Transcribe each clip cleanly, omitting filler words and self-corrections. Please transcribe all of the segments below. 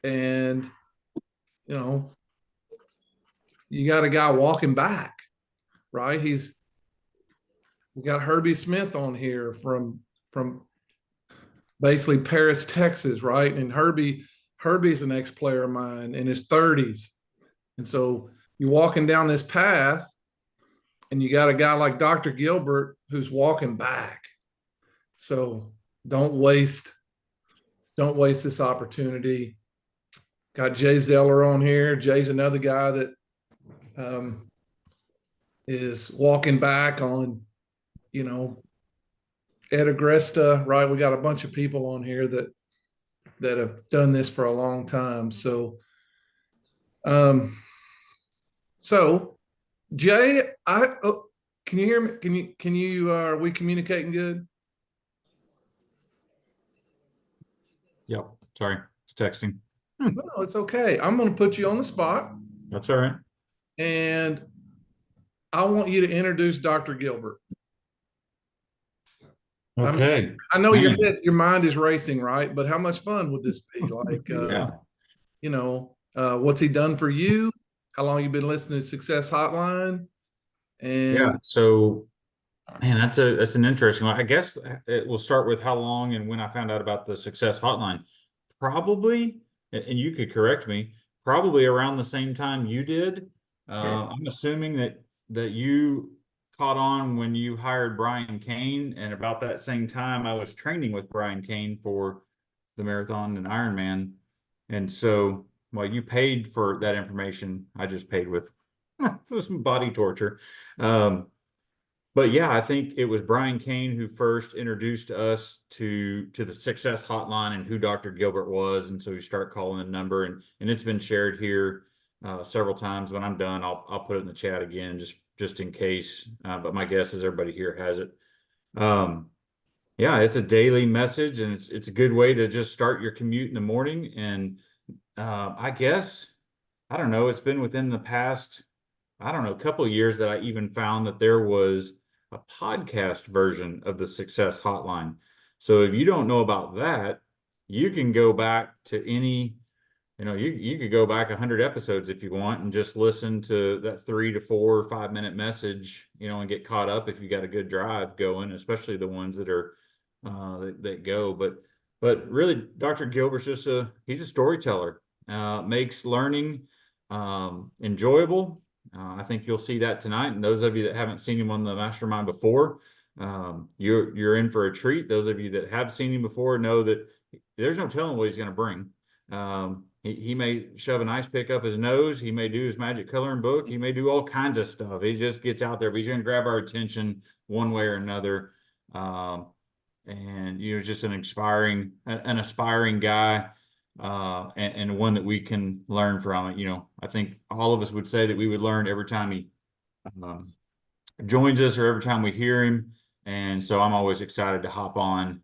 and you know, you got a guy walking back, right? We got Herbie Smith on here from basically Paris, Texas, right? And Herbie's an ex-player of mine in his 30s. And so you're walking down this path and you got a guy like Dr. Gilbert who's walking back. So don't waste don't waste this opportunity. Got Jay Zeller on here. Jay's another guy that um, is walking back on, you know, Ed Agresta, right? We got a bunch of people on here that have done this for a long time. Um, so Jay, can you hear me? Are we communicating good? Yep. Sorry. It's texting. No, it's okay. I'm going to put you on the spot, That's all right. and I want you to introduce Dr. Gilbert. I'm, Okay. I know Man. your mind is racing, right? But how much fun would this be? Like, Yeah. what's he done for you? How long you been listening to Success Hotline? Yeah. And So, man, that's an interesting one. I guess it will start with how long and when I found out about the Success Hotline. Probably, and you could correct me, probably around the same time you did. I'm assuming that you caught on when you hired Brian Kane, and about that same time I was training with Brian Kane for the marathon and Ironman. And so while you paid for that information, I just paid with some body torture. Um, but yeah, I think it was Brian Kane who first introduced us to the Success Hotline and who Dr. Gilbert was, and so we start calling the number, and it's been shared here several times. When I'm done, I'll put it in the chat again just in case. But my guess is everybody here has it. Um, yeah, it's a daily message, and it's a good way to just start your commute in the morning. And I guess I don't know. It's been within the past, I don't know, a couple of years that I even found that there was a podcast version of the Success Hotline. So if you don't know about that, you can go back to any, you could go back 100 episodes if you want and just listen to that 3 to 4 or 5 minute message, and get caught up if you got a good drive going, especially the ones that are that go. But really, Dr. Gilbert's he's a storyteller. Makes learning enjoyable. I think you'll see that tonight. And those of you that haven't seen him on the mastermind before, you're in for a treat. Those of you that have seen him before know that there's no telling what he's going to bring. He may shove an ice pick up his nose. He may do his magic coloring book. He may do all kinds of stuff. He just gets out there, but he's going to grab our attention one way or another. And just an aspiring guy, and one that we can learn from. I think all of us would say that we would learn every time he um, joins us or every time we hear him. And so I'm always excited to hop on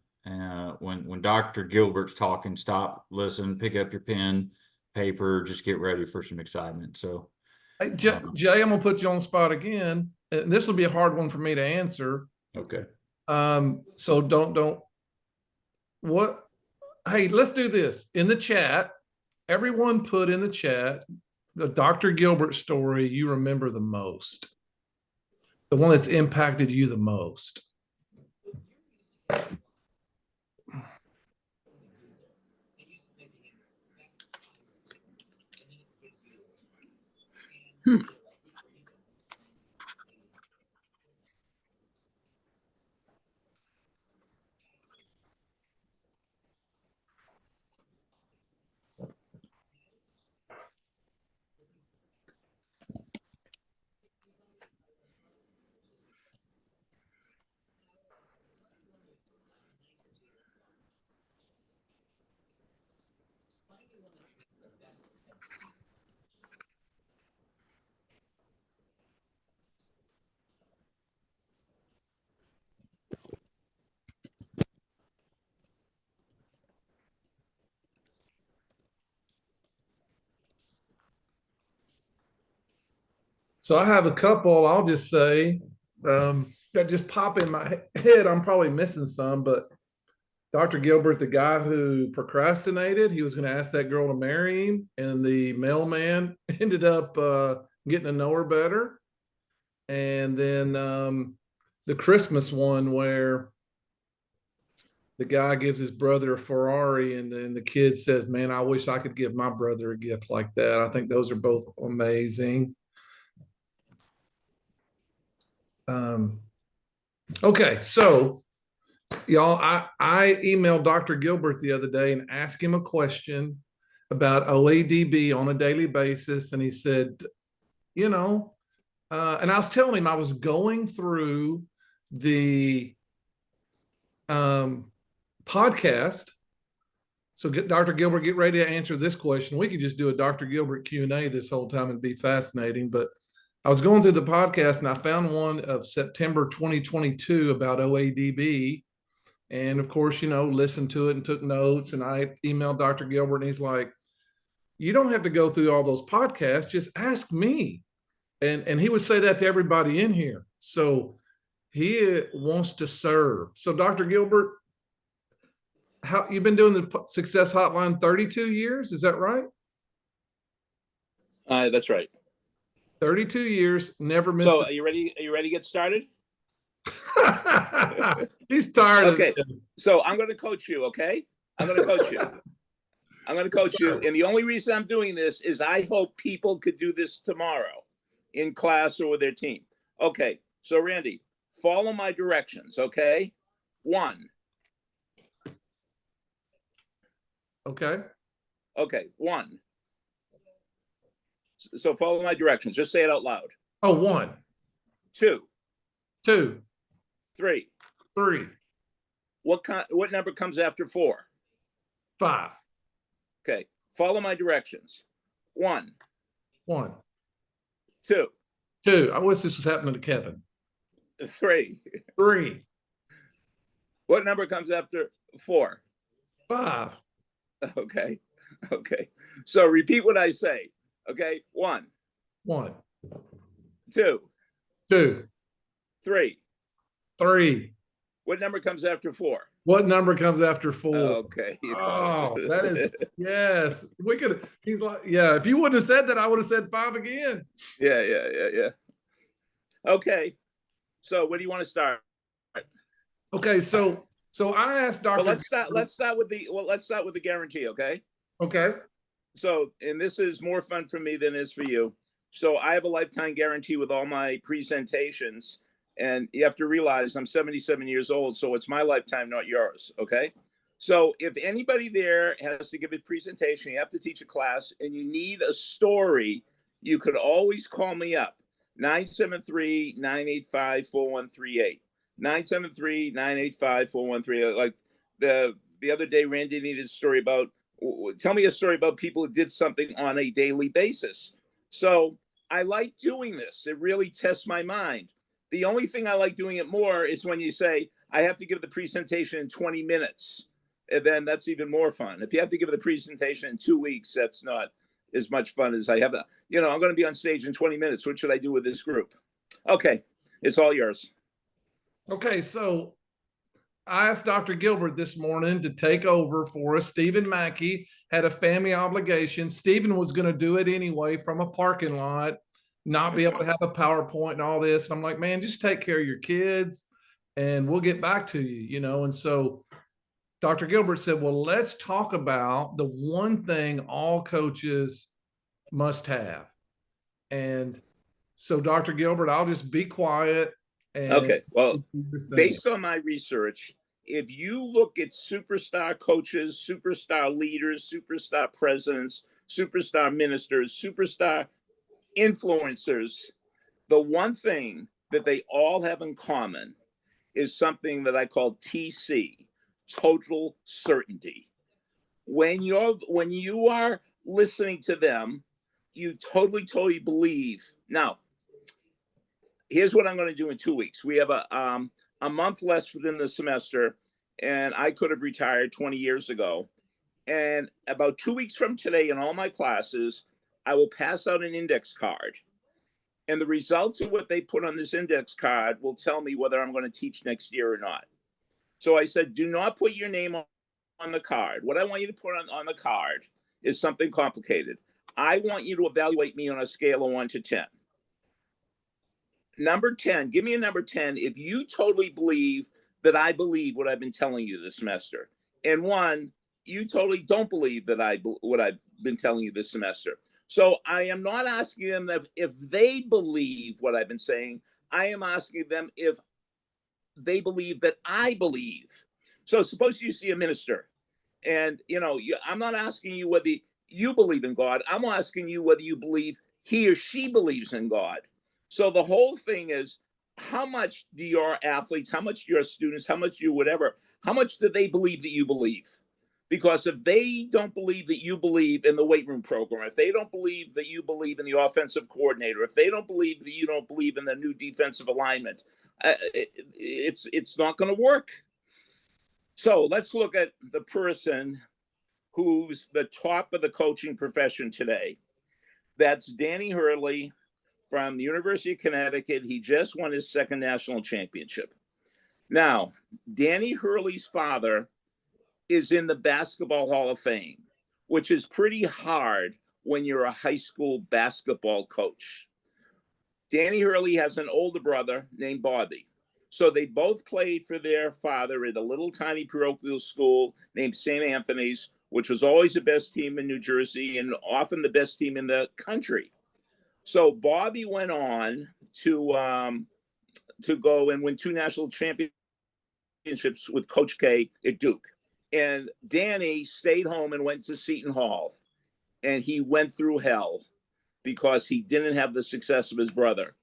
when Dr. Gilbert's talking. Stop, listen, pick up your pen, paper, just get ready for some excitement. So, hey, Jay, I'm gonna put you on the spot again. And this will be a hard one for me to answer. okay. So don't what hey, let's do this in the chat. Everyone put in the chat the Dr. Gilbert story you remember the most, the one that's impacted you the most. So I have a couple. I'll just say that just pop in my head. I'm probably missing some, but Dr. Gilbert, the guy who procrastinated, he was going to ask that girl to marry him, and the mailman ended up getting to know her better. And then the Christmas one where the guy gives his brother a Ferrari, and then the kid says, "Man, I wish I could give my brother a gift like that." I think those are both amazing. Okay, so y'all, I emailed Dr. Gilbert the other day and asked him a question about OADB on a daily basis, and he said, you know, and I was telling him I was going through the podcast. So Dr. Gilbert, get ready to answer this question. We could just do a Dr. Gilbert Q&A this whole time and be fascinating. But I was going through the podcast and I found one of September 2022 about OADB. And of course, listened to it and took notes. And I emailed Dr. Gilbert and he's like, you don't have to go through all those podcasts. Just ask me. And he would say that to everybody in here. So he wants to serve. So Dr. Gilbert, how you've been doing the Success Hotline 32 years? Is that right? That's right. 32 years, never missed. So, are you ready? Are you ready to get started? He's tired Okay. of this. So I'm going to coach you. Okay. I'm going to coach you. I'm going to coach you. And the only reason I'm doing this is I hope people could do this tomorrow in class or with their team. Okay. So Randy, follow my directions. Okay. 1. Okay. Okay. 1. So follow my directions. Just say it out loud. Oh, 1. 2. 2. 3. 3. What number comes after 4? 5. Okay. Follow my directions. 1. 1. 2. 2. I wish this was happening to Kevin. 3. 3. What number comes after 4? 5. Okay. Okay. So repeat what I say. Okay. 1. 1. 2. 2. 3. 3. What number comes after 4? What number comes after 4? Okay. Oh, that is, yes. We could, he's like, yeah, if you wouldn't have said that, I would have said 5 again. Yeah. Okay. So where do you want to start? Okay. So I asked Dr. Well, let's start with the guarantee. Okay. Okay. So, and this is more fun for me than it is for you. So I have a lifetime guarantee with all my presentations. And you have to realize I'm 77 years old, so it's my lifetime, not yours, okay? So if anybody there has to give a presentation, you have to teach a class, and you need a story, you could always call me up, 973-985-4138. 973-985-4138. Like the other day, Randy needed a story about, tell me a story about people who did something on a daily basis. So I like doing this. It really tests my mind. The only thing I like doing it more is when you say, I have to give the presentation in 20 minutes. And then that's even more fun. If you have to give the presentation in 2 weeks, that's not as much fun as I have. I'm going to be on stage in 20 minutes. What should I do with this group? Okay. It's all yours. Okay. So I asked Dr. Gilbert this morning to take over for us. Stephen Mackey had a family obligation. Stephen was going to do it anyway from a parking lot, not be able to have a PowerPoint and all this. And I'm like, man, just take care of your kids and we'll get back to you, And so Dr. Gilbert said, well, let's talk about the one thing all coaches must have. And so Dr. Gilbert, I'll just be quiet. Okay. Well, based on my research, if you look at superstar coaches, superstar leaders, superstar presidents, superstar ministers, superstar influencers, the one thing that they all have in common is something that I call TC, total certainty. When you are listening to them, you totally believe. Now, here's what I'm going to do in 2 weeks. We have a month less within the semester, and I could have retired 20 years ago. And about 2 weeks from today in all my classes, I will pass out an index card. And the results of what they put on this index card will tell me whether I'm going to teach next year or not. So I said, do not put your name on the card. What I want you to put on the card is something complicated. I want you to evaluate me on a scale of 1 to 10. Number 10, give me a number 10 if you totally believe that I believe what I've been telling you this semester. And 1, you totally don't believe that what I've been telling you this semester. So I am not asking them if they believe what I've been saying. I am asking them if they believe that I believe. So suppose you see a minister and, I'm not asking you whether you believe in God. I'm asking you whether you believe he or she believes in God. So the whole thing is, how much do your athletes, how much do your students, how much you whatever, how much do they believe that you believe? Because if they don't believe that you believe in the weight room program, if they don't believe that you believe in the offensive coordinator, if they don't believe that you don't believe in the new defensive alignment, it's not going to work. So let's look at the person who's the top of the coaching profession today. That's Danny Hurley from the University of Connecticut. He just won his 2nd national championship. Now, Danny Hurley's father is in the Basketball Hall of Fame, which is pretty hard when you're a high school basketball coach. Danny Hurley has an older brother named Bobby. So they both played for their father at a little tiny parochial school named St. Anthony's, which was always the best team in New Jersey and often the best team in the country. So Bobby went on to go and win 2 national championships with Coach K at Duke. And Danny stayed home and went to Seton Hall. And he went through hell because he didn't have the success of his brother.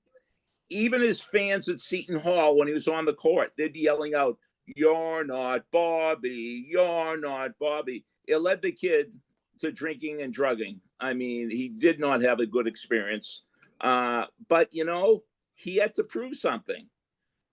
Even his fans at Seton Hall, when he was on the court, they'd be yelling out, "You're not Bobby, you're not Bobby." It led the kid to drinking and drugging. I mean, he did not have a good experience. But, he had to prove something.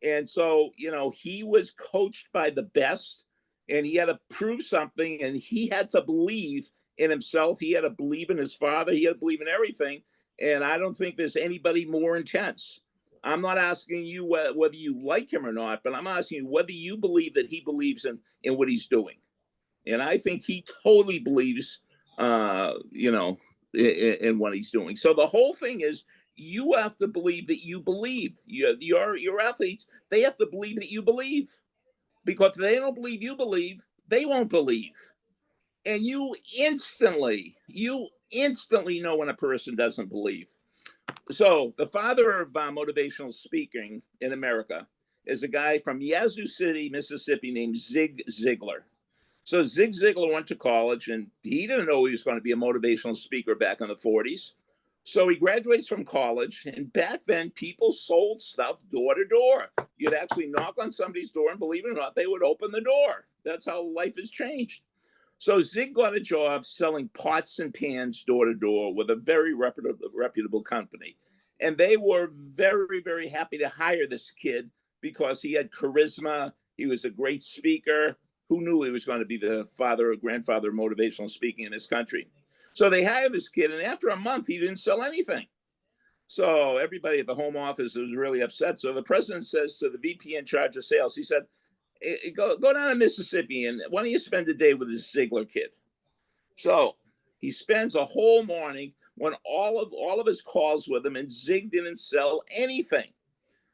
And so, he was coached by the best and he had to prove something and he had to believe in himself. He had to believe in his father. He had to believe in everything. And I don't think there's anybody more intense. I'm not asking you whether you like him or not, but I'm asking you whether you believe that he believes in what he's doing. And I think he totally believes, in what he's doing. So the whole thing is, you have to believe that you believe. Your athletes, they have to believe that you believe. Because if they don't believe you believe, they won't believe. And you instantly know when a person doesn't believe. So the father of motivational speaking in America is a guy from Yazoo City, Mississippi, named Zig Ziglar. So Zig Ziglar went to college and he didn't know he was going to be a motivational speaker back in the 40s. So he graduates from college, and back then people sold stuff door to door. You'd actually knock on somebody's door and, believe it or not, they would open the door. That's how life has changed. So Zig got a job selling pots and pans door to door with a very reputable company. And they were very, very happy to hire this kid because he had charisma. He was a great speaker. Who knew he was going to be the father or grandfather of motivational speaking in this country? So they hired this kid, and after a month, he didn't sell anything. So everybody at the home office was really upset. So the president says to the VP in charge of sales, he said, go down to Mississippi, and why don't you spend the day with this Ziglar kid? So he spends a whole morning when all of his calls with him, and Zig didn't sell anything.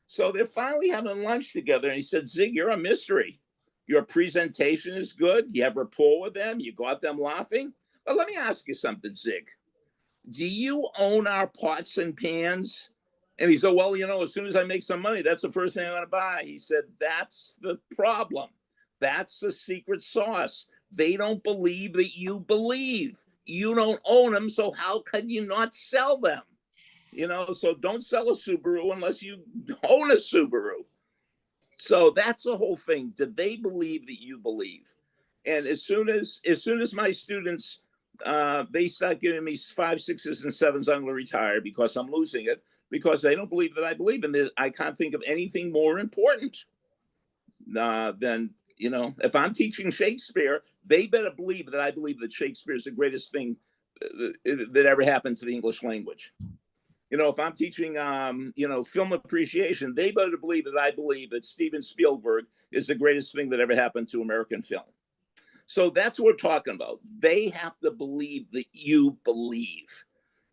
So they're finally having lunch together, and he said, "Zig, you're a mystery. Your presentation is good. You have rapport with them. You got them laughing. But let me ask you something, Zig. Do you own our pots and pans?" And he said, "Well, as soon as I make some money, that's the first thing I'm going to buy." He said, "That's the problem. That's the secret sauce. They don't believe that you believe. You don't own them, so how can you not sell them? So don't sell a Subaru unless you own a Subaru." So that's the whole thing. Do they believe that you believe? And as soon as my students they start giving me 5, 6s, and 7s, I'm going to retire because I'm losing it, because they don't believe that I believe in it. I can't think of anything more important than, if I'm teaching Shakespeare, they better believe that I believe that Shakespeare is the greatest thing that ever happened to the English language. If I'm teaching, film appreciation, they better believe that I believe that Steven Spielberg is the greatest thing that ever happened to American film. So that's what we're talking about. They have to believe that you believe.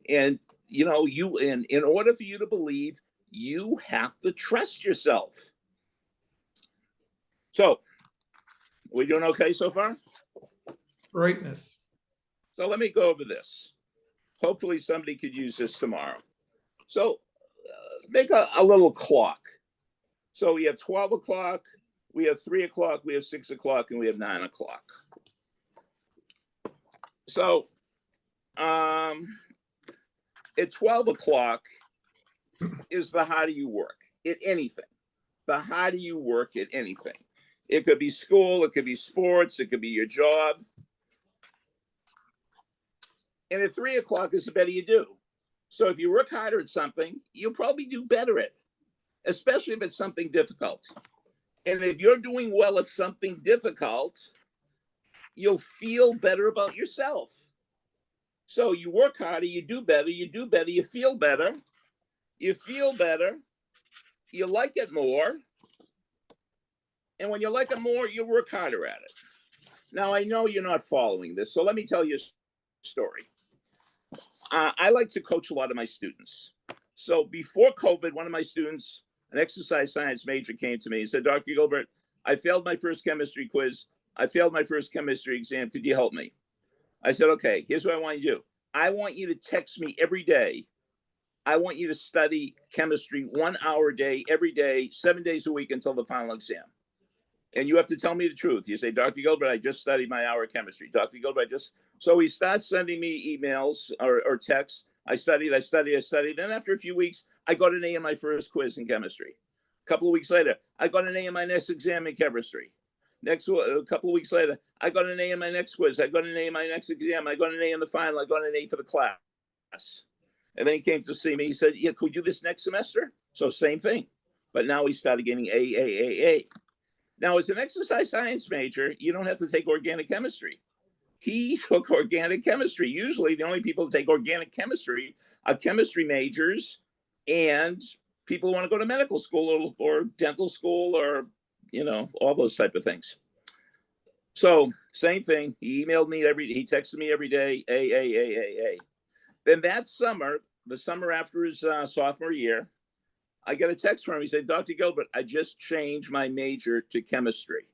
And, in order for you to believe, you have to trust yourself. So, we doing okay so far? Greatness. So let me go over this. Hopefully somebody could use this tomorrow. So make a little clock. So we have 12 o'clock, we have 3 o'clock, we have 6 o'clock, and we have 9 o'clock. So at 12 o'clock is the how do you work at anything. The how do you work at anything. It could be school, it could be sports, it could be your job. And at 3 o'clock is the better you do. So if you work harder at something, you'll probably do better at it, especially if it's something difficult. And if you're doing well at something difficult, you'll feel better about yourself. So you work harder, you do better, you feel better, you like it more. And when you like it more, you work harder at it. Now, I know you're not following this, so let me tell you a story. I like to coach a lot of my students. So before COVID, one of my students, an exercise science major, came to me and said, Dr. Gilbert, I failed my first chemistry quiz. I failed my first chemistry exam. Could you help me? I said, okay, here's what I want you to do. I want you to text me every day. I want you to study chemistry 1 hour a day, every day, 7 days a week until the final exam. And you have to tell me the truth. You say, Dr. Gilbert, I just studied my hour of chemistry. Dr. Gilbert, So he starts sending me emails or texts. I studied. Then after a few weeks, I got an A in my first quiz in chemistry. A couple of weeks later, I got an A in my next exam in chemistry. A couple of weeks later, I got an A in my next quiz. I got an A in my next exam. I got an A in the final. I got an A for the class. And then he came to see me. He said, yeah, could we do this next semester? So same thing. But now he started getting A. Now, as an exercise science major, you don't have to take organic chemistry. He took organic chemistry. Usually, the only people who take organic chemistry are chemistry majors and people who want to go to medical school or dental school or, all those type of things. So, same thing. He emailed me he texted me every day, A. Then that summer, the summer after his sophomore year, I got a text from him. He said, Dr. Gilbert, I just changed my major to chemistry.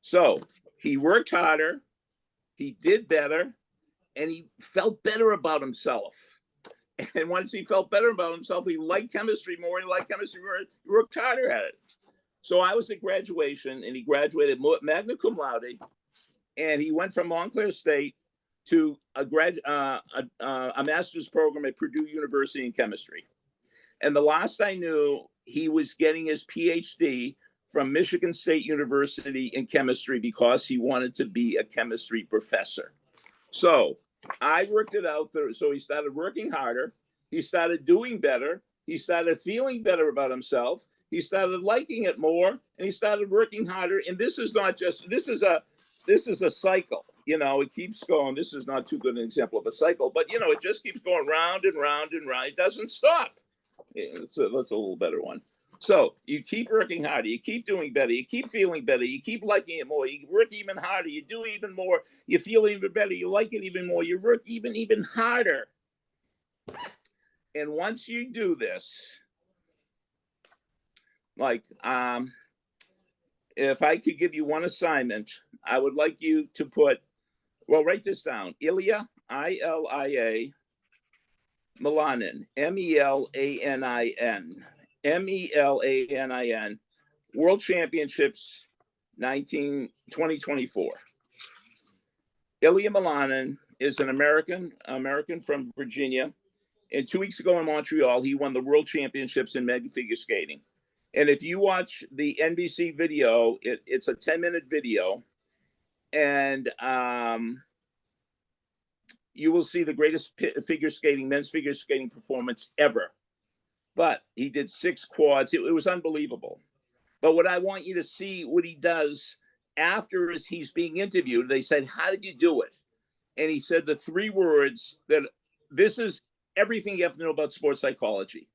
So he worked harder, he did better, and he felt better about himself. And once he felt better about himself, he liked chemistry more. He worked harder at it. So I was at graduation, and he graduated magna cum laude, and he went from Montclair State to a master's program at Purdue University in chemistry. And the last I knew, he was getting his PhD from Michigan State University in chemistry because he wanted to be a chemistry professor. So I worked it out. So he started working harder. He started doing better. He started feeling better about himself. He started liking it more, and he started working harder. And this is a cycle. It keeps going. This is not too good an example of a cycle, but it just keeps going round and round and round. It doesn't stop. That's a little better one. So you keep working harder, you keep doing better, you keep feeling better, you keep liking it more, you work even harder, you do even more, you feel even better, you like it even more, you work even harder. And once you do this, like if I could give you one assignment, I would like you to write this down. Ilya, I-L-I-A, Melanin, Melanin, Melanin, World Championships 2024. Ilya Melanin is an American from Virginia. And 2 weeks ago in Montreal, he won the World Championships in mega figure skating. And if you watch the NBC video, it's a 10-minute video. And you will see the greatest men's figure skating performance ever. But he did 6 quads. It was unbelievable. But what I want you to see what he does after is he's being interviewed. They said, how did you do it? And he said the 3 words that this is everything you have to know about sports psychology.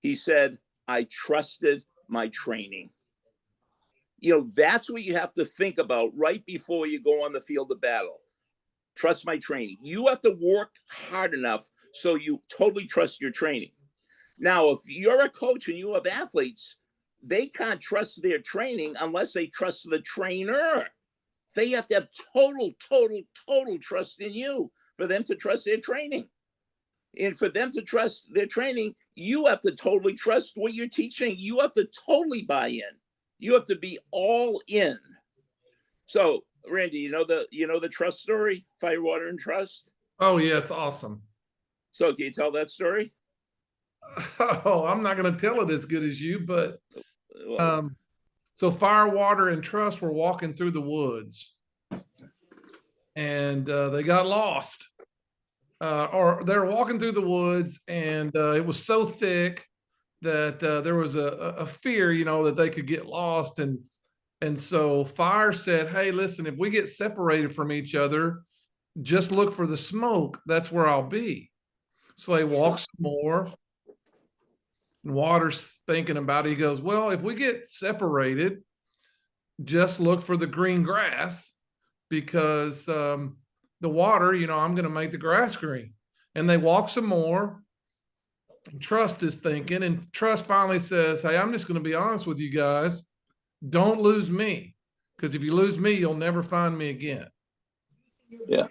He said, I trusted my training. You know, that's what you have to think about right before you go on the field of battle. Trust my training. You have to work hard enough so you totally trust your training. Now, if you're a coach and you have athletes, they can't trust their training unless they trust the trainer. They have to have total trust in you for them to trust their training. And for them to trust their training, you have to totally trust what you're teaching. You have to totally buy in. You have to be all in. So, Randy, you know the trust story, fire, water, and trust. Oh yeah, it's awesome. So, can you tell that story? Oh, I'm not going to tell it as good as you, but Well, so fire, water, and trust were walking through the woods, and they got lost. Or they were walking through the woods, and it was so thick that there was a fear, you know, that they could get lost. And so fire said, hey, listen, if we get separated from each other, just look for the smoke. That's where I'll be. So they walked some more. And water's thinking about it. He goes, well, if we get separated, just look for the green grass, because the water, you know, I'm going to make the grass green. And they walk some more. Trust is thinking, and Trust finally says, hey, I'm just going to be honest with you guys. Don't lose me, because if you lose me, you'll never find me again. yeah,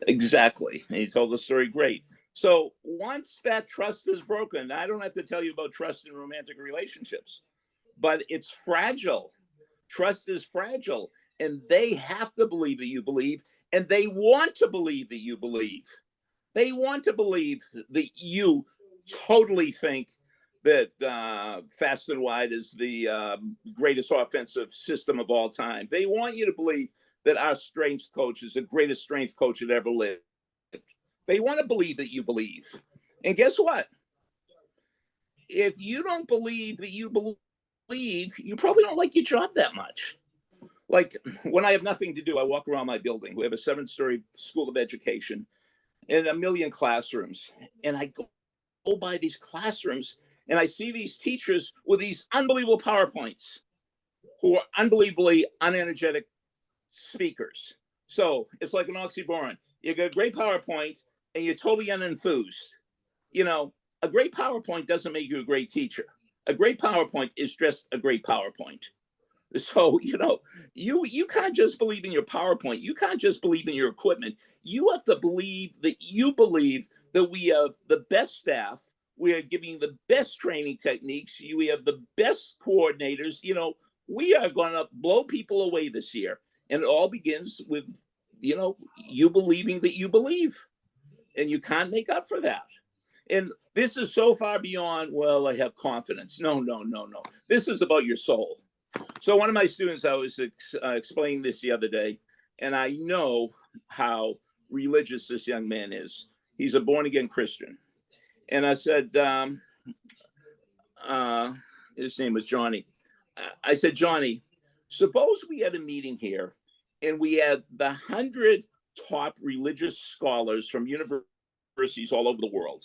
exactly. And he told the story great. So once that trust is broken, I don't have to tell you about trust in romantic relationships, but it's fragile. Trust is fragile, and they have to believe that you believe, and they want to believe that you believe. They want to believe that you totally think that Fast and Wide is the greatest offensive system of all time. They want you to believe that our strength coach is the greatest strength coach that ever lived. They want to believe that you believe. And guess what? If you don't believe that you believe, you probably don't like your job that much. Like when I have nothing to do, I walk around my building. We have a 7-story school of education and a million classrooms. And I go by these classrooms and I see these teachers with these unbelievable PowerPoints who are unbelievably unenergetic speakers. So it's like an oxymoron. You got a great PowerPoint and you're totally unenthused. You know, a great PowerPoint doesn't make you a great teacher. A great PowerPoint is just a great PowerPoint. So, you know, you can't just believe in your PowerPoint. You can't just believe in your equipment. You have to believe that you believe that we have the best staff. We are giving the best training techniques. We have the best coordinators. You know, we are going to blow people away this year. And it all begins with, you know, you believing that you believe. And you can't make up for that. And this is so far beyond, well, I have confidence. No. This is about your soul. So one of my students, I was explaining this the other day, and I know how religious this young man is. He's a born-again Christian. And I said, his name was Johnny. I said, Johnny, suppose we had a meeting here, and we had the 100 top religious scholars from universities all over the world.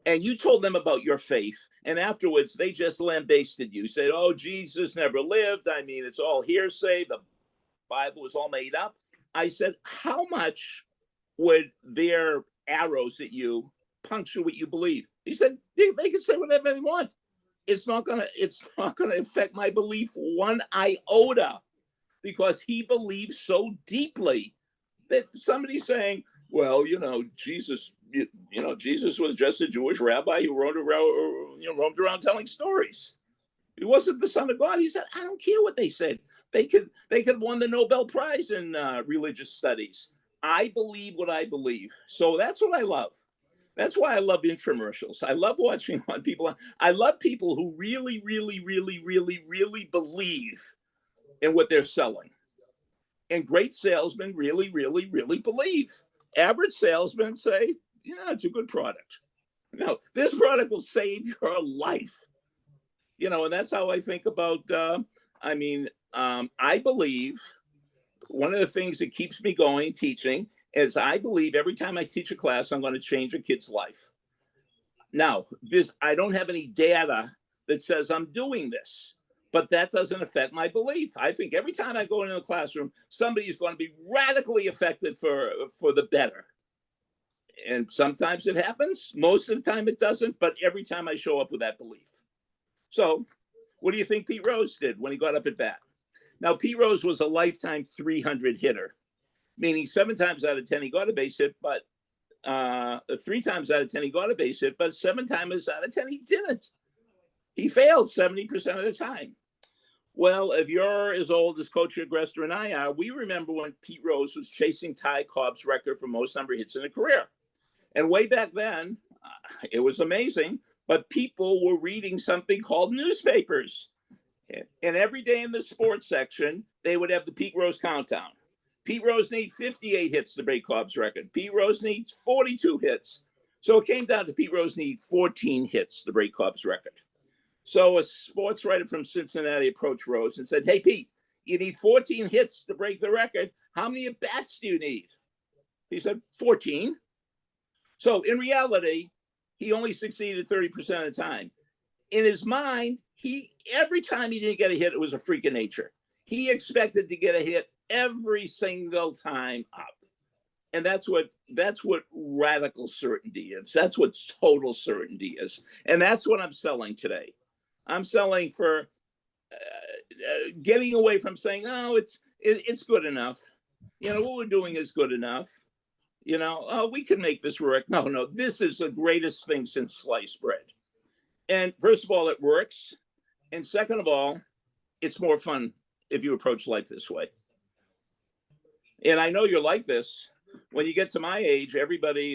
And you told them about your faith, and afterwards they just lambasted you, said, oh, Jesus never lived. I mean, it's all hearsay. The Bible was all made up. I said, how much would their arrows at you puncture what you believe? He said, they can say whatever they want. It's not gonna affect my belief one iota, because he believes so deeply that somebody's saying, well, you know, Jesus was just a Jewish rabbi who roamed around telling stories. He wasn't the Son of God. He said, I don't care what they said. They could have won the Nobel Prize in religious studies. I believe what I believe. So that's what I love. That's why I love infomercials. I love watching on people. I love people who really believe in what they're selling. And great salesmen really believe. Average salesmen say, yeah, it's a good product. No, this product will save your life. You know, and that's how I think about, I believe one of the things that keeps me going teaching is I believe every time I teach a class, I'm going to change a kid's life. Now, I don't have any data that says I'm doing this, but that doesn't affect my belief. I think every time I go into a classroom, somebody is going to be radically affected for the better. And sometimes it happens. Most of the time it doesn't, but every time I show up with that belief. So what do you think Pete Rose did when he got up at bat? Now, Pete Rose was a lifetime 300 hitter, meaning 7 times out of 10 he got a base hit, but 3 times out of 10 he got a base hit, but 7 times out of 10 he didn't. He failed 70% of the time. Well, if you're as old as Coach Agresta and I are, we remember when Pete Rose was chasing Ty Cobb's record for most number of hits in a career. And way back then, it was amazing, but people were reading something called newspapers. And every day in the sports section, they would have the Pete Rose countdown. Pete Rose needs 58 hits to break Cobb's record. Pete Rose needs 42 hits. So it came down to Pete Rose needs 14 hits to break Cobb's record. So a sports writer from Cincinnati approached Rose and said, hey, Pete, you need 14 hits to break the record. How many at-bats do you need? He said, 14. So in reality, he only succeeded 30% of the time. In his mind, every time he didn't get a hit, it was a freak of nature. He expected to get a hit every single time up. And that's what radical certainty is. That's what total certainty is. And that's what I'm selling today. I'm selling for getting away from saying, oh, it's good enough. You know, what we're doing is good enough. You know, oh, we can make this work. No, this is the greatest thing since sliced bread. And first of all, it works. And second of all, it's more fun if you approach life this way. And I know you're like this. When you get to my age,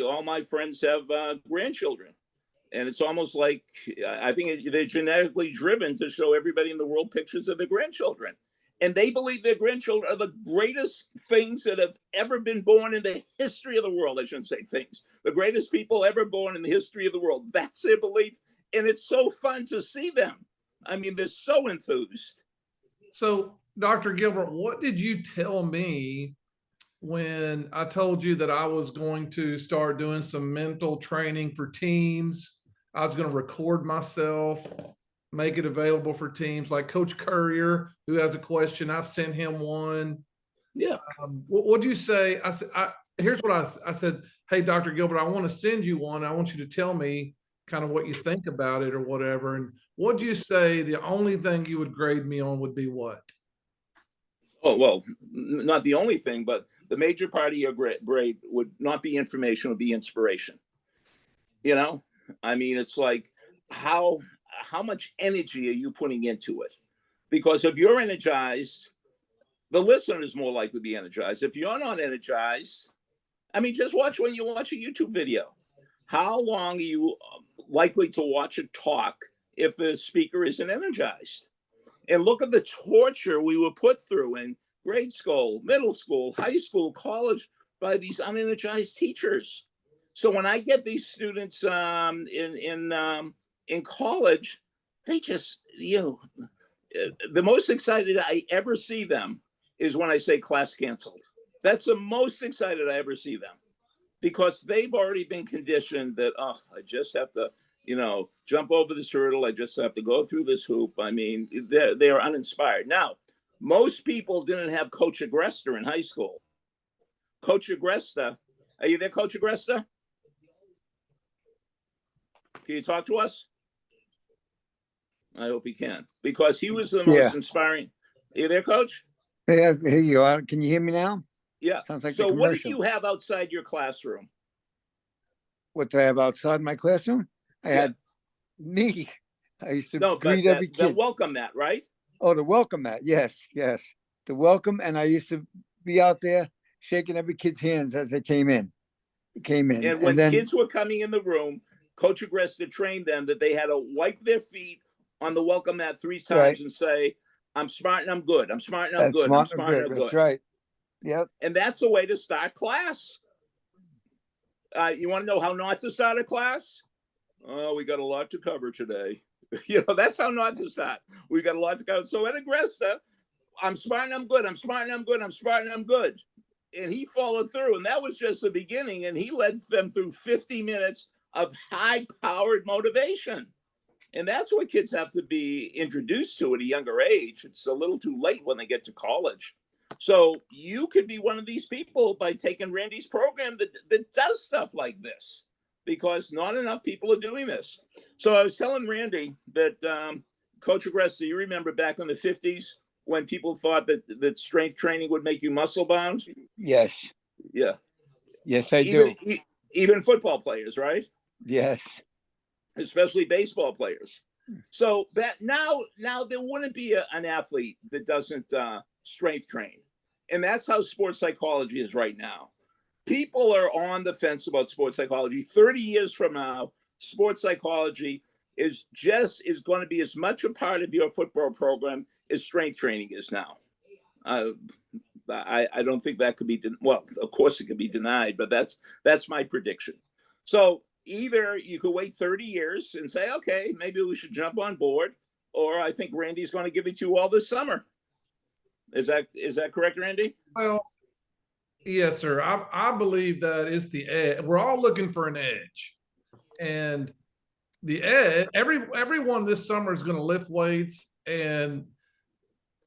all my friends have grandchildren. And it's almost like, I think they're genetically driven to show everybody in the world pictures of their grandchildren. And they believe their grandchildren are the greatest things that have ever been born in the history of the world. I shouldn't say things. The greatest people ever born in the history of the world. That's their belief. And it's so fun to see them. I mean, they're so enthused. So, Dr. Gilbert, what did you tell me when I told you that I was going to start doing some mental training for teams? I was going to record myself, make it available for teams, like Coach Courier, who has a question. I sent him one. Yeah. What do you say? I said, here's what I said. Hey, Dr. Gilbert, I want to send you one. I want you to tell me kind of what you think about it or whatever. And what do you say? The only thing you would grade me on would be what? Oh, well, not the only thing, but the major part of your grade would not be information, would be inspiration. You know, I mean, it's like how much energy are you putting into it? Because if you're energized, the listener is more likely to be energized. If you're not energized, I mean, just watch when you watch a YouTube video. How long are you likely to watch a talk if the speaker isn't energized? And look at the torture we were put through in grade school, middle school, high school, college by these unenergized teachers. So when I get these students in college, they just, the most excited I ever see them is when I say class canceled. That's the most excited I ever see them, because they've already been conditioned that, oh, I just have to, jump over this hurdle. I just have to go through this hoop. I mean, they're uninspired. Now, most people didn't have Coach Agresta in high school. Coach Agresta, are you there, Coach Agresta? Can you talk to us? I hope he can, because he was the most inspiring. Are you there, Coach? Yeah, here you are. Can you hear me now? Yeah. Sounds like so the what did commercial. you have outside your classroom? What do I have outside my classroom? I had me. I used to greet every kid. The welcome mat, right? Oh, the welcome mat. Yes. The welcome. And I used to be out there shaking every kid's hands as they came in. And when kids were coming in the room, Coach Agresta trained them that they had to wipe their feet on the welcome mat 3 times and say, I'm smart and I'm good. I'm smart and I'm good. I'm smart and I'm good. That's right. Yep. And that's a way to start class. You want to know how not to start a class? Oh, we got a lot to cover today. That's how not to start. We got a lot to cover. So at Agresta, I'm smart and I'm good. I'm smart and I'm good. I'm smart and I'm good. And he followed through. And that was just the beginning. And he led them through 50 minutes of high-powered motivation. And that's what kids have to be introduced to at a younger age. It's a little too late when they get to college. So you could be one of these people by taking Randy's program that does stuff like this, because not enough people are doing this. So I was telling Randy that Coach Agresta, you remember back in the 50s when people thought that strength training would make you muscle bound? Yes. Yeah. Yes, I do. Even football players, right? Yes. Especially baseball players. So that now there wouldn't be an athlete that doesn't strength train. And that's how sports psychology is right now. People are on the fence about sports psychology. 30 years from now, sports psychology is going to be as much a part of your football program as strength training is now. I don't think that could be, well, of course it could be denied, but that's my prediction. So either you could wait 30 years and say, okay, maybe we should jump on board, or I think Randy's going to give it to you all this summer. Is that correct, Randy? Well, yes, sir. I believe that it's the edge. We're all looking for an edge, and the edge. Everyone this summer is going to lift weights and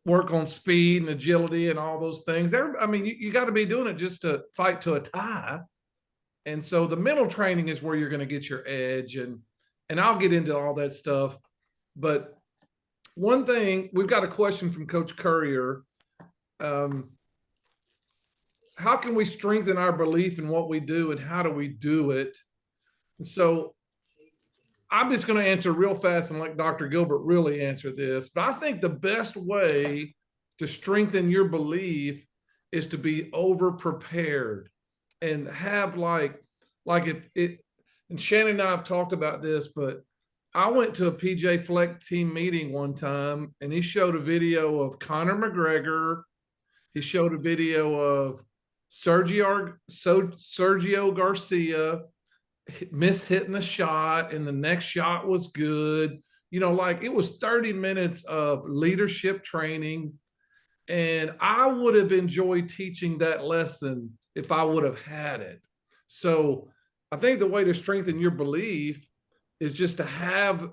work on speed and agility and all those things. I mean, you got to be doing it just to fight to a tie. And so the mental training is where you're going to get your edge, and I'll get into all that stuff. But one thing, we've got a question from Coach Currier. How can we strengthen our belief in what we do, and how do we do it? And so I'm just going to answer real fast and let Dr. Gilbert really answer this. But I think the best way to strengthen your belief is to be over prepared and have like it. And Shannon and I have talked about this, but I went to a PJ Fleck team meeting one time, and he showed a video of Conor McGregor. He showed a video of Sergio Garcia hitting a shot, and the next shot was good. You know, like it was 30 minutes of leadership training. And I would have enjoyed teaching that lesson if I would have had it. So I think the way to strengthen your belief is just to have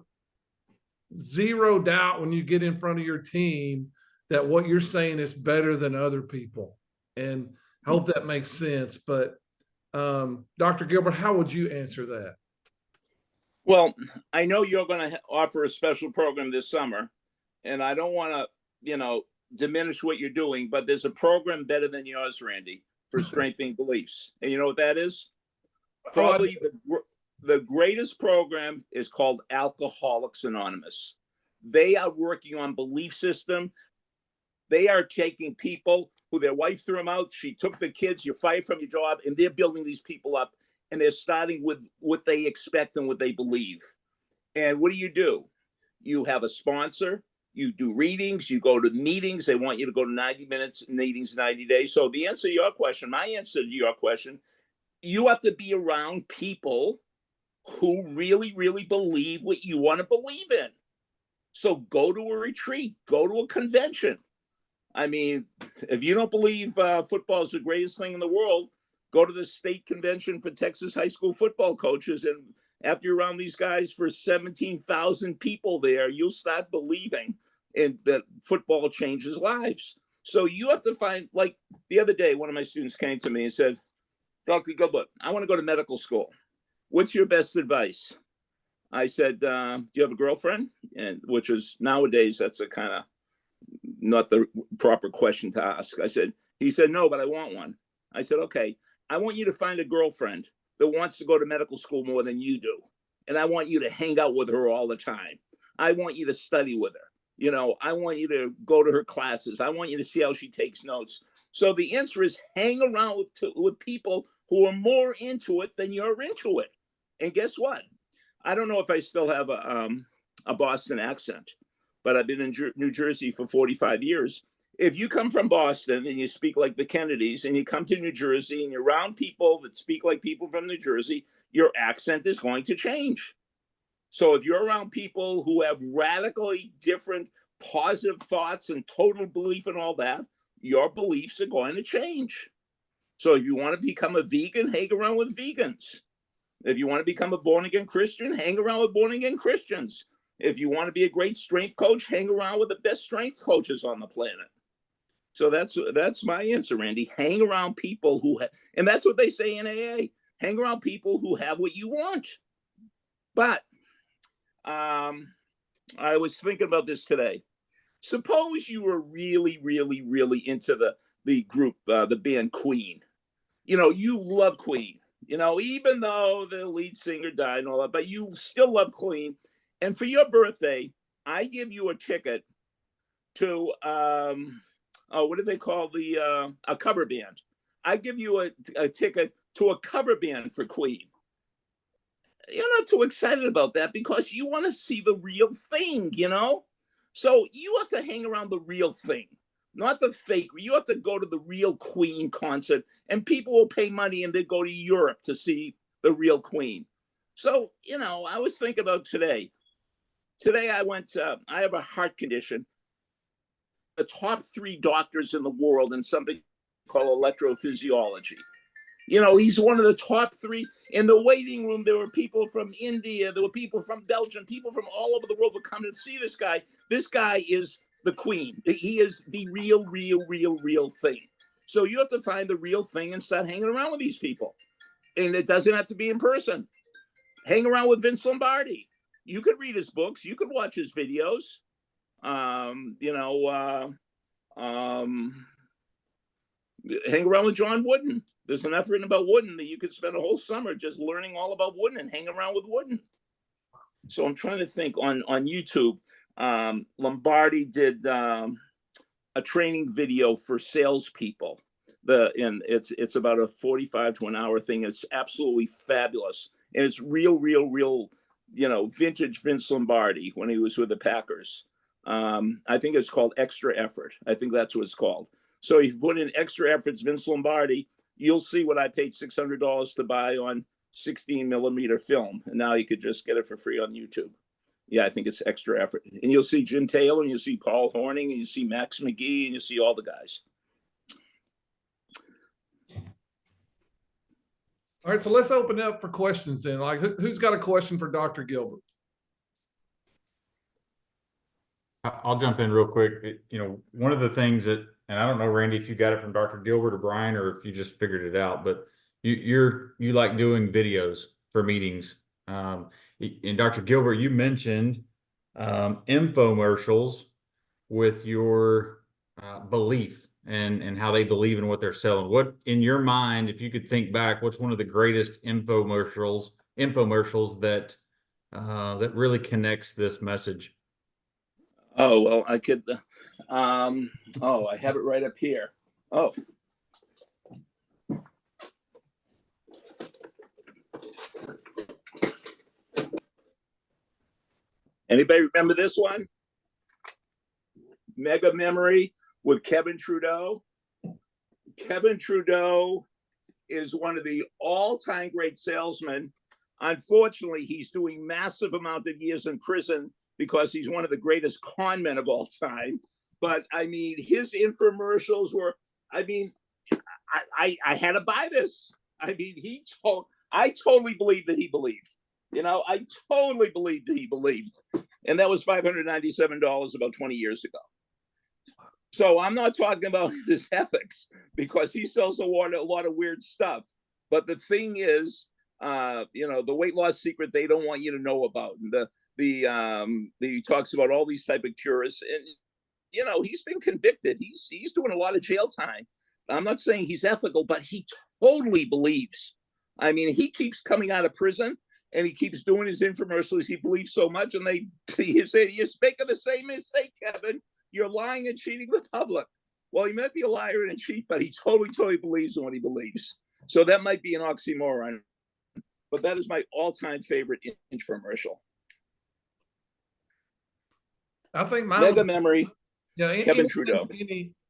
zero doubt when you get in front of your team that what you're saying is better than other people. And I hope that makes sense. But Dr. Gilbert, how would you answer that? Well, I know you're going to offer a special program this summer, and I don't want to, diminish what you're doing, but there's a program better than yours, Randy, for strengthening beliefs. And you know what that is? Probably the greatest program is called Alcoholics Anonymous. They are working on belief system. They are taking people who their wife threw them out. She took the kids, you're fired from your job, and they're building these people up. And they're starting with what they expect and what they believe. And what do? You have a sponsor, you do readings, you go to meetings. They want you to go to 90 minutes meetings, 90 days. So the answer to your question, my answer to your question, you have to be around people who really, really believe what you want to believe in. So go to a retreat, go to a convention. I mean, if you don't believe football is the greatest thing in the world, go to the state convention for Texas high school football coaches. And after you're around these guys for 17,000 people there, you'll start believing that football changes lives. So you have to find, like the other day, one of my students came to me and said, Dr. Gilbert, I want to go to medical school. What's your best advice? I said, do you have a girlfriend? And which is nowadays, that's a kind of not the proper question to ask. He said, no, but I want one. I said, okay, I want you to find a girlfriend that wants to go to medical school more than you do. And I want you to hang out with her all the time. I want you to study with her. I want you to go to her classes. I want you to see how she takes notes. So the answer is hang around with people who are more into it than you're into it. And guess what? I don't know if I still have a Boston accent, but I've been in New Jersey for 45 years. If you come from Boston and you speak like the Kennedys, and you come to New Jersey and you're around people that speak like people from New Jersey, your accent is going to change. So if you're around people who have radically different positive thoughts and total belief in all that, your beliefs are going to change. So if you want to become a vegan, hang around with vegans. If you want to become a born-again Christian, hang around with born-again Christians. If you want to be a great strength coach, hang around with the best strength coaches on the planet. So that's my answer, Randy. Hang around people who and that's what they say in AA. Hang around people who have what you want. But I was thinking about this today. Suppose you were really, really, really into the group, the band Queen. You know, you love Queen. You know, even though the lead singer died and all that, but you still love Queen. And for your birthday, I give you a ticket to what do they call a cover band? I give you a ticket to a cover band for Queen. You're not too excited about that because you want to see the real thing, you know? So you have to hang around the real thing, not the fake. You have to go to the real Queen concert, and people will pay money and they go to Europe to see the real Queen. So, you know, I was thinking about today. Today I have a heart condition. The top 3 doctors in the world in something called electrophysiology. You know, he's one of the top 3. In the waiting room, there were people from India, there were people from Belgium, people from all over the world would come and see this guy. This guy is the Queen. He is the real thing. So you have to find the real thing and start hanging around with these people. And it doesn't have to be in person. Hang around with Vince Lombardi. You could read his books. You could watch his videos. Hang around with John Wooden. There's enough written about Wooden that you could spend a whole summer just learning all about Wooden and hang around with Wooden. So I'm trying to think on YouTube. Lombardi did a training video for salespeople. And it's about a 45 to an hour thing. It's absolutely fabulous. And it's real, you know, vintage Vince Lombardi when he was with the Packers. I think it's called Extra Effort. I think that's what it's called. So if you put in Extra Efforts Vince Lombardi, you'll see what I paid $600 to buy on 16 millimeter film. And now you could just get it for free on YouTube. Yeah, I think it's Extra Effort. And you'll see Jim Taylor, and you'll see Paul Horning, and you see Max McGee, and you see all the guys. All right, so let's open up for questions then. Like, who's got a question for Dr. Gilbert? I'll jump in real quick. You know, one of the things that, and I don't know, Randy, if you got it from Dr. Gilbert or Brian, or if you just figured it out, but you like doing videos for meetings. And Dr. Gilbert, you mentioned infomercials with your belief and how they believe in what they're selling. What, in your mind, if you could think back, what's one of the greatest infomercials that that really connects this message? Oh, well, I could, I have it right up here. Oh. Anybody remember this one? Mega Memory with Kevin Trudeau. Kevin Trudeau is one of the all-time great salesmen. Unfortunately, he's doing massive amount of years in prison because he's one of the greatest con men of all time. But I mean, his infomercials were, I mean, I had to buy this. I mean, I totally believed that he believed. You know, I totally believed that he believed. And that was $597 about 20 years ago. So I'm not talking about his ethics because he sells a lot of weird stuff. But the thing is, you know, the weight loss secret they don't want you to know about. And he talks about all these type of cures, and you know, he's been convicted. He's doing a lot of jail time. I'm not saying he's ethical, but he totally believes. I mean, he keeps coming out of prison and he keeps doing his infomercials. He believes so much, and he say, "You're making the same mistake, Kevin. You're lying and cheating the public." Well, he might be a liar and a cheat, but he totally believes in what he believes. So that might be an oxymoron, but that is my all-time favorite infomercial. I think Mega Memory. Yeah, Kevin Trudeau.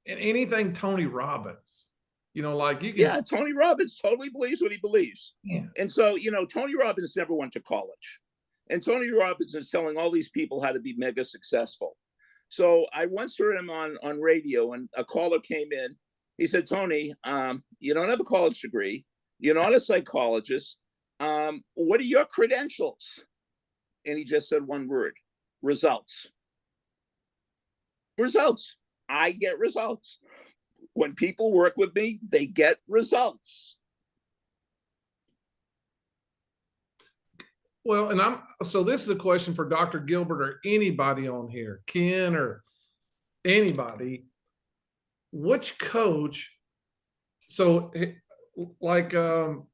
Anything Tony Robbins, you know, like you can. Yeah, Tony Robbins totally believes what he believes. Yeah. And so, you know, Tony Robbins never went to college. And Tony Robbins is telling all these people how to be mega successful. So I once heard him on radio, and a caller came in. He said, "Tony, you don't have a college degree. You're not a psychologist. what are your credentials? And he just said one word: results. Results. I get results. When people work with me, they get results. Well, and so this is a question for Dr. Gilbert or anybody on here, Ken or anybody. Which coach? So, like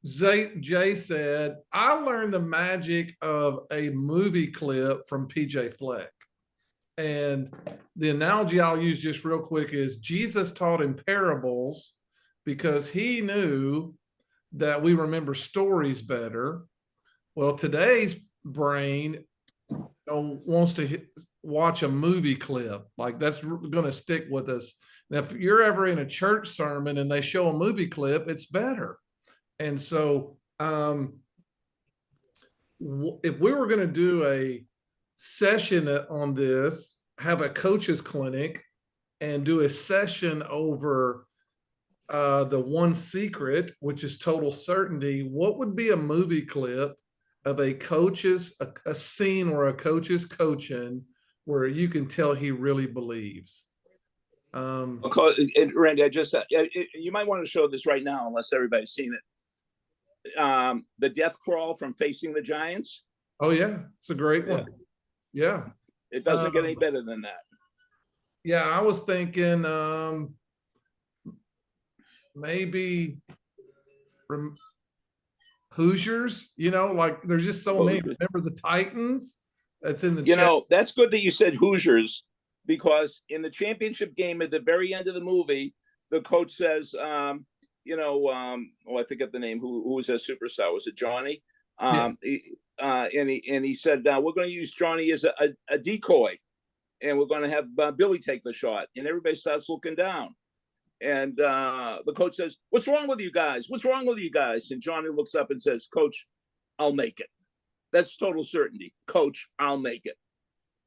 Jay said, I learned the magic of a movie clip from PJ Fleck. And the analogy I'll use just real quick is Jesus taught in parables because he knew that we remember stories better. Well, today's brain wants to watch a movie clip. Like that's going to stick with us. Now, if you're ever in a church sermon and they show a movie clip, it's better. And so if we were going to do a session on this, have a coach's clinic and do a session over the one secret, which is total certainty, what would be a movie clip of a scene where a coach is coaching where you can tell he really believes? Randy, you might want to show this right now, unless everybody's seen it. The death crawl from Facing the Giants. Oh yeah, it's a great one. Yeah, it doesn't get any better than that. Yeah, I was thinking maybe Hoosiers. Like there's just so many. Remember the Titans? That's in the. That's good that you said Hoosiers, because in the championship game at the very end of the movie, the coach says, I forget the name. Who was that superstar? Was it Johnny? Yes. He said, we're going to use Johnny as a decoy, and we're going to have Billy take the shot. And everybody starts looking down. And the coach says, what's wrong with you guys? What's wrong with you guys? And Johnny looks up and says, Coach, I'll make it. That's total certainty. Coach, I'll make it.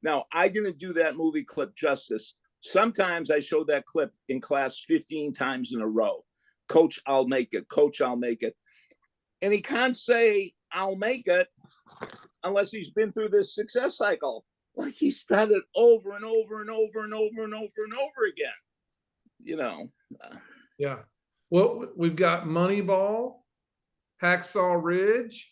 Now, I'm going to do that movie clip justice. Sometimes I show that clip in class 15 times in a row. Coach, I'll make it. Coach, I'll make it. And he can't say, I'll make it, unless he's been through this success cycle. Like he's done it over and over and over and over and over and over again. Yeah. Well, we've got Moneyball, Hacksaw Ridge.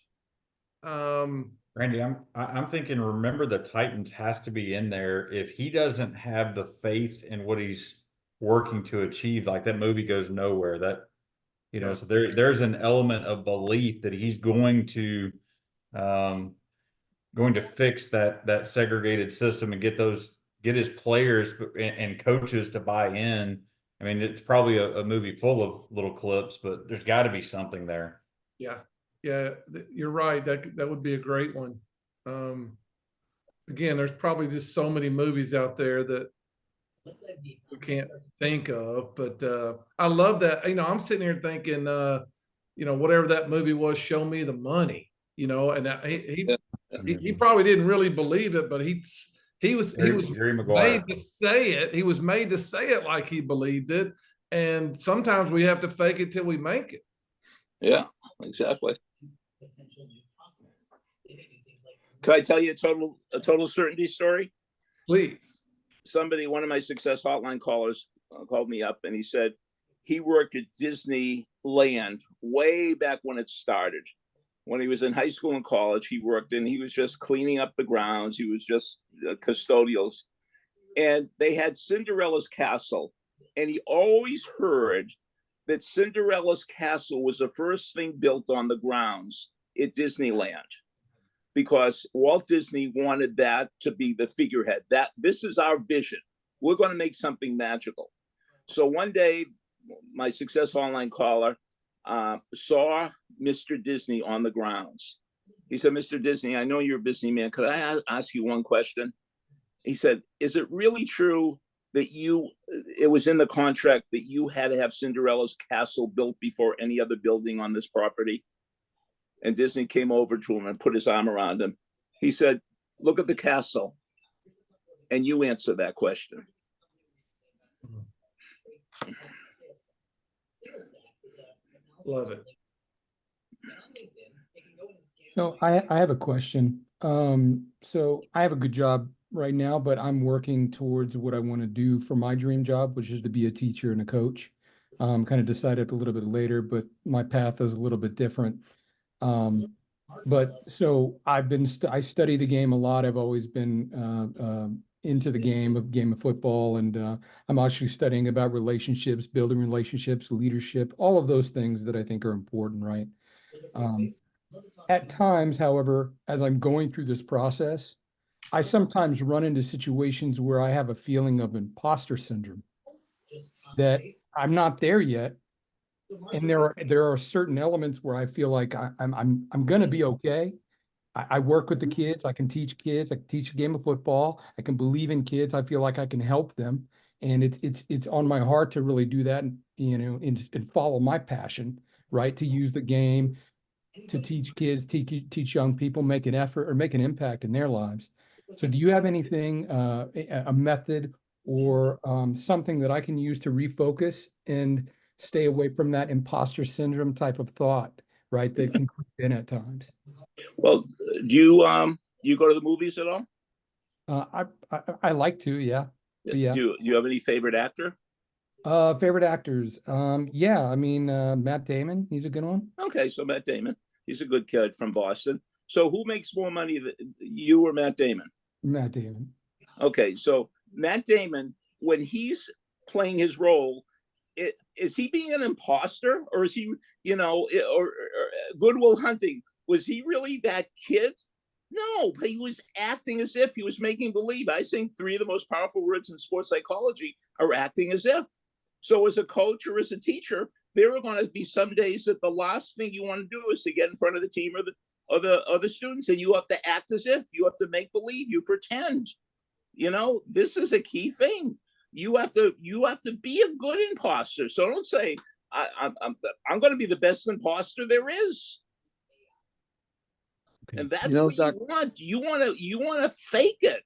Randy, I'm thinking, remember the Titans has to be in there. If he doesn't have the faith in what he's working to achieve, like that movie goes nowhere. So there's an element of belief that he's going to fix that segregated system and get his players and coaches to buy in. I mean, it's probably a movie full of little clips, but there's got to be something there. Yeah. Yeah, you're right. That would be a great one. Again, there's probably just so many movies out there that we can't think of, but I love that. I'm sitting here thinking, whatever that movie was, Show Me the Money. And he probably didn't really believe it, but he was made to say it. He was made to say it like he believed it, and sometimes we have to fake it till we make it. Yeah, exactly. Can I tell you a total certainty story? Please. One of my Success Hotline callers called me up, and he said he worked at Disneyland way back when it started. When he was in high school and college, he worked, and he was just cleaning up the grounds. He was just custodials. And they had Cinderella's castle. And he always heard that Cinderella's castle was the first thing built on the grounds at Disneyland, because Walt Disney wanted that to be the figurehead. This is our vision. We're going to make something magical. So one day, my Success Online caller saw Mr. Disney on the grounds. He said, Mr. Disney, I know you're a busy man. Could I ask you one question? He said, is it really true that it was in the contract that you had to have Cinderella's castle built before any other building on this property? And Disney came over to him and put his arm around him. He said, look at the castle, and you answer that question. Love it. No, I have a question. So I have a good job right now, but I'm working towards what I want to do for my dream job, which is to be a teacher and a coach. Kind of decided a little bit later, but my path is a little bit different. But so I study the game a lot. I've always been into the game of football, and I'm actually studying about relationships, building relationships, leadership, all of those things that I think are important, right? Um, at times, however, as I'm going through this process, I sometimes run into situations where I have a feeling of imposter syndrome that I'm not there yet. And there are certain elements where I feel like I'm gonna be okay. I work with the kids, I can teach kids, I can teach a game of football, I can believe in kids, I feel like I can help them. And it's on my heart to really do that, and and follow my passion, right? To use the game to teach kids, teach young people, make an effort or make an impact in their lives. So do you have anything, a method or something that I can use to refocus and stay away from that imposter syndrome type of thought, right? That can creep in at times. Well, you go to the movies at all? I like to, yeah. But yeah. Do you have any favorite actor? Favorite actors. Yeah, I mean, Matt Damon, he's a good one. Okay, so Matt Damon, he's a good kid from Boston. So who makes more money, you or Matt Damon? Matt Damon. Okay, so Matt Damon, when he's playing his role, is he being an imposter, or is he, or Good Will Hunting? Was he really that kid? No, he was acting as if he was making believe. I think three of the most powerful words in sports psychology are acting as if. So as a coach or as a teacher, there are going to be some days that the last thing you want to do is to get in front of the team or the students, and you have to act as if. You have to make believe. You pretend. This is a key thing. You have to be a good imposter. So don't say I'm going to be the best imposter there is. Okay. And that's what you want. You want to fake it.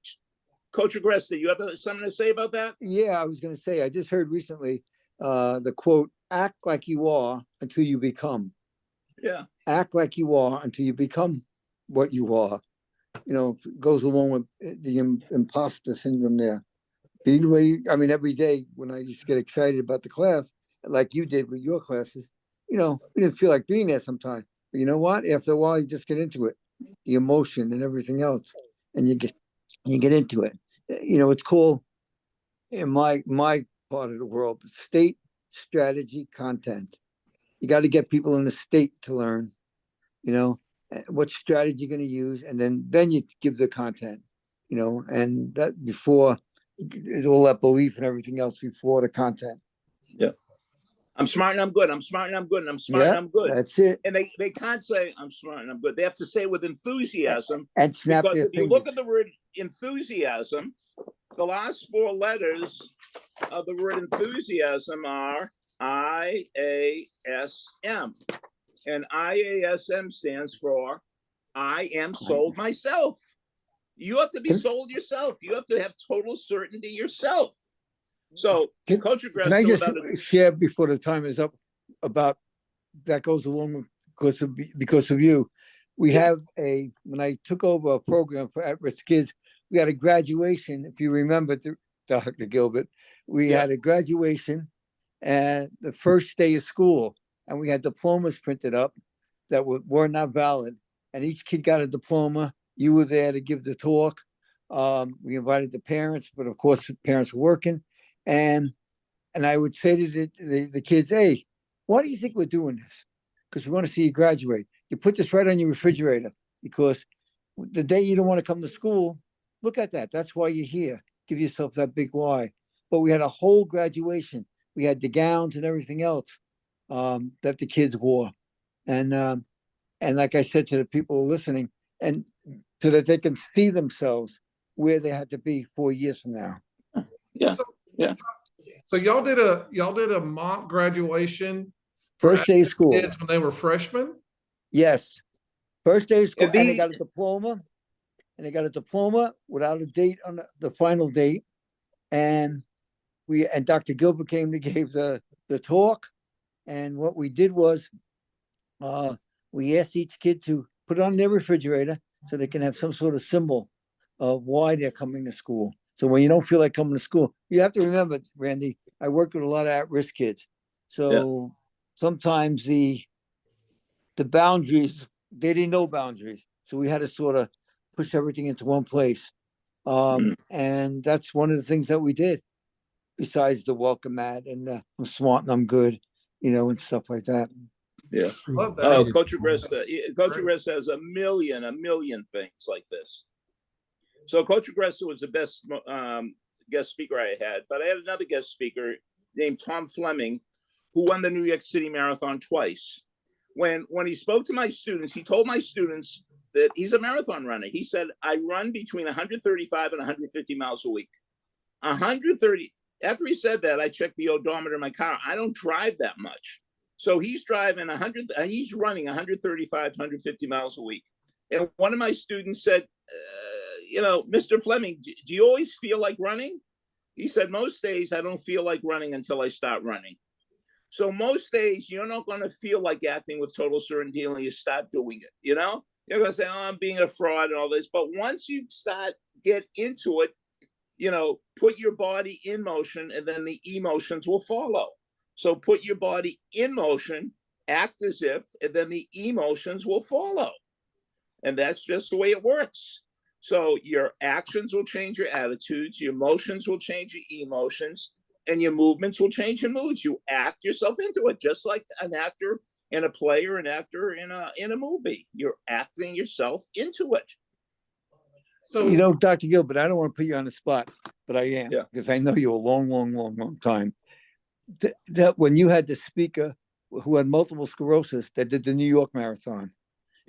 Coach Agresta, you have something to say about that? Yeah, I was going to say, I just heard recently the quote, act like you are until you become. Yeah. Act like you are until you become what you are. Goes along with the imposter syndrome there. Be the way, every day when I used to get excited about the class, like you did with your classes, we didn't feel like being there sometimes. But you know what? After a while, you just get into it, the emotion and everything else, and you get into it. It's cool in my part of the world, state strategy content. You got to get people in the state to learn, what strategy you're going to use, and then you give the content, and that before is all that belief and everything else before the content. Yeah. I'm smart and I'm good. I'm smart and I'm good. And I'm smart and I'm good. That's it. And they can't say I'm smart and I'm good. They have to say it with enthusiasm. And snap because their if you fingers. look at the word enthusiasm, the last four letters of the word enthusiasm are IASM. And IASM stands for I am sold myself. You have to be sold yourself. You have to have total certainty yourself. So, Coach Agresta, can I just share before the time is up about that goes along with because of you. We have when I took over a program for at-risk kids, we had a graduation. If you remember, Dr. Gilbert, we had a graduation and the first day of school, and we had diplomas printed up that were not valid, and each kid got a diploma. You were there to give the talk. We invited the parents, but of course the parents were working, and I would say to the kids, "Hey, why do you think we're doing this? Because we want to see you graduate. You put this right on your refrigerator because the day you don't want to come to school, look at that. That's why you're here. Give yourself that big why." But we had a whole graduation. We had the gowns and everything else that the kids wore, and like I said to the people listening, and so that they can see themselves where they had to be 4 years from now. Yeah. Yeah. So y'all did a mock graduation First day of school. Kids when they were freshmen? Yes. First day of school, and they got a diploma. And they got a diploma without a date on the final date. And Dr. Gilbert came to give the talk. And what we did was we asked each kid to put it on their refrigerator so they can have some sort of symbol of why they're coming to school. So when you don't feel like coming to school, you have to remember, Randy, I work with a lot of at-risk kids. So sometimes the boundaries, they didn't know boundaries. So we had to sort of push everything into one place. And that's one of the things that we did, besides the welcome mat and I'm smart and I'm good, and stuff like that. Yeah. Love that. Oh, Coach Agresta has a million things like this. So Coach Agresta was the best guest speaker I had, but I had another guest speaker named Tom Fleming, who won the New York City Marathon twice. When he spoke to my students, he told my students that he's a marathon runner. He said, I run between 135 and 150 miles a week. 130. After he said that, I checked the odometer in my car. I don't drive that much. So he's driving he's running 135 to 150 miles a week. And one of my students said, Mr. Fleming, do you always feel like running? He said, most days I don't feel like running until I start running. So most days you're not going to feel like acting with total certainty until you start doing it. You're going to say, oh, I'm being a fraud and all this. But once you get into it, put your body in motion and then the emotions will follow. So put your body in motion, act as if, and then the emotions will follow. And that's just the way it works. So your actions will change your attitudes, your emotions will change your emotions, and your movements will change your moods. You act yourself into it, just like an actor in a play or an actor in a movie. You're acting yourself into it. So, Dr. Gilbert, I don't want to put you on the spot, but I am, because I know you a long time. That when you had the speaker who had multiple sclerosis that did the New York Marathon,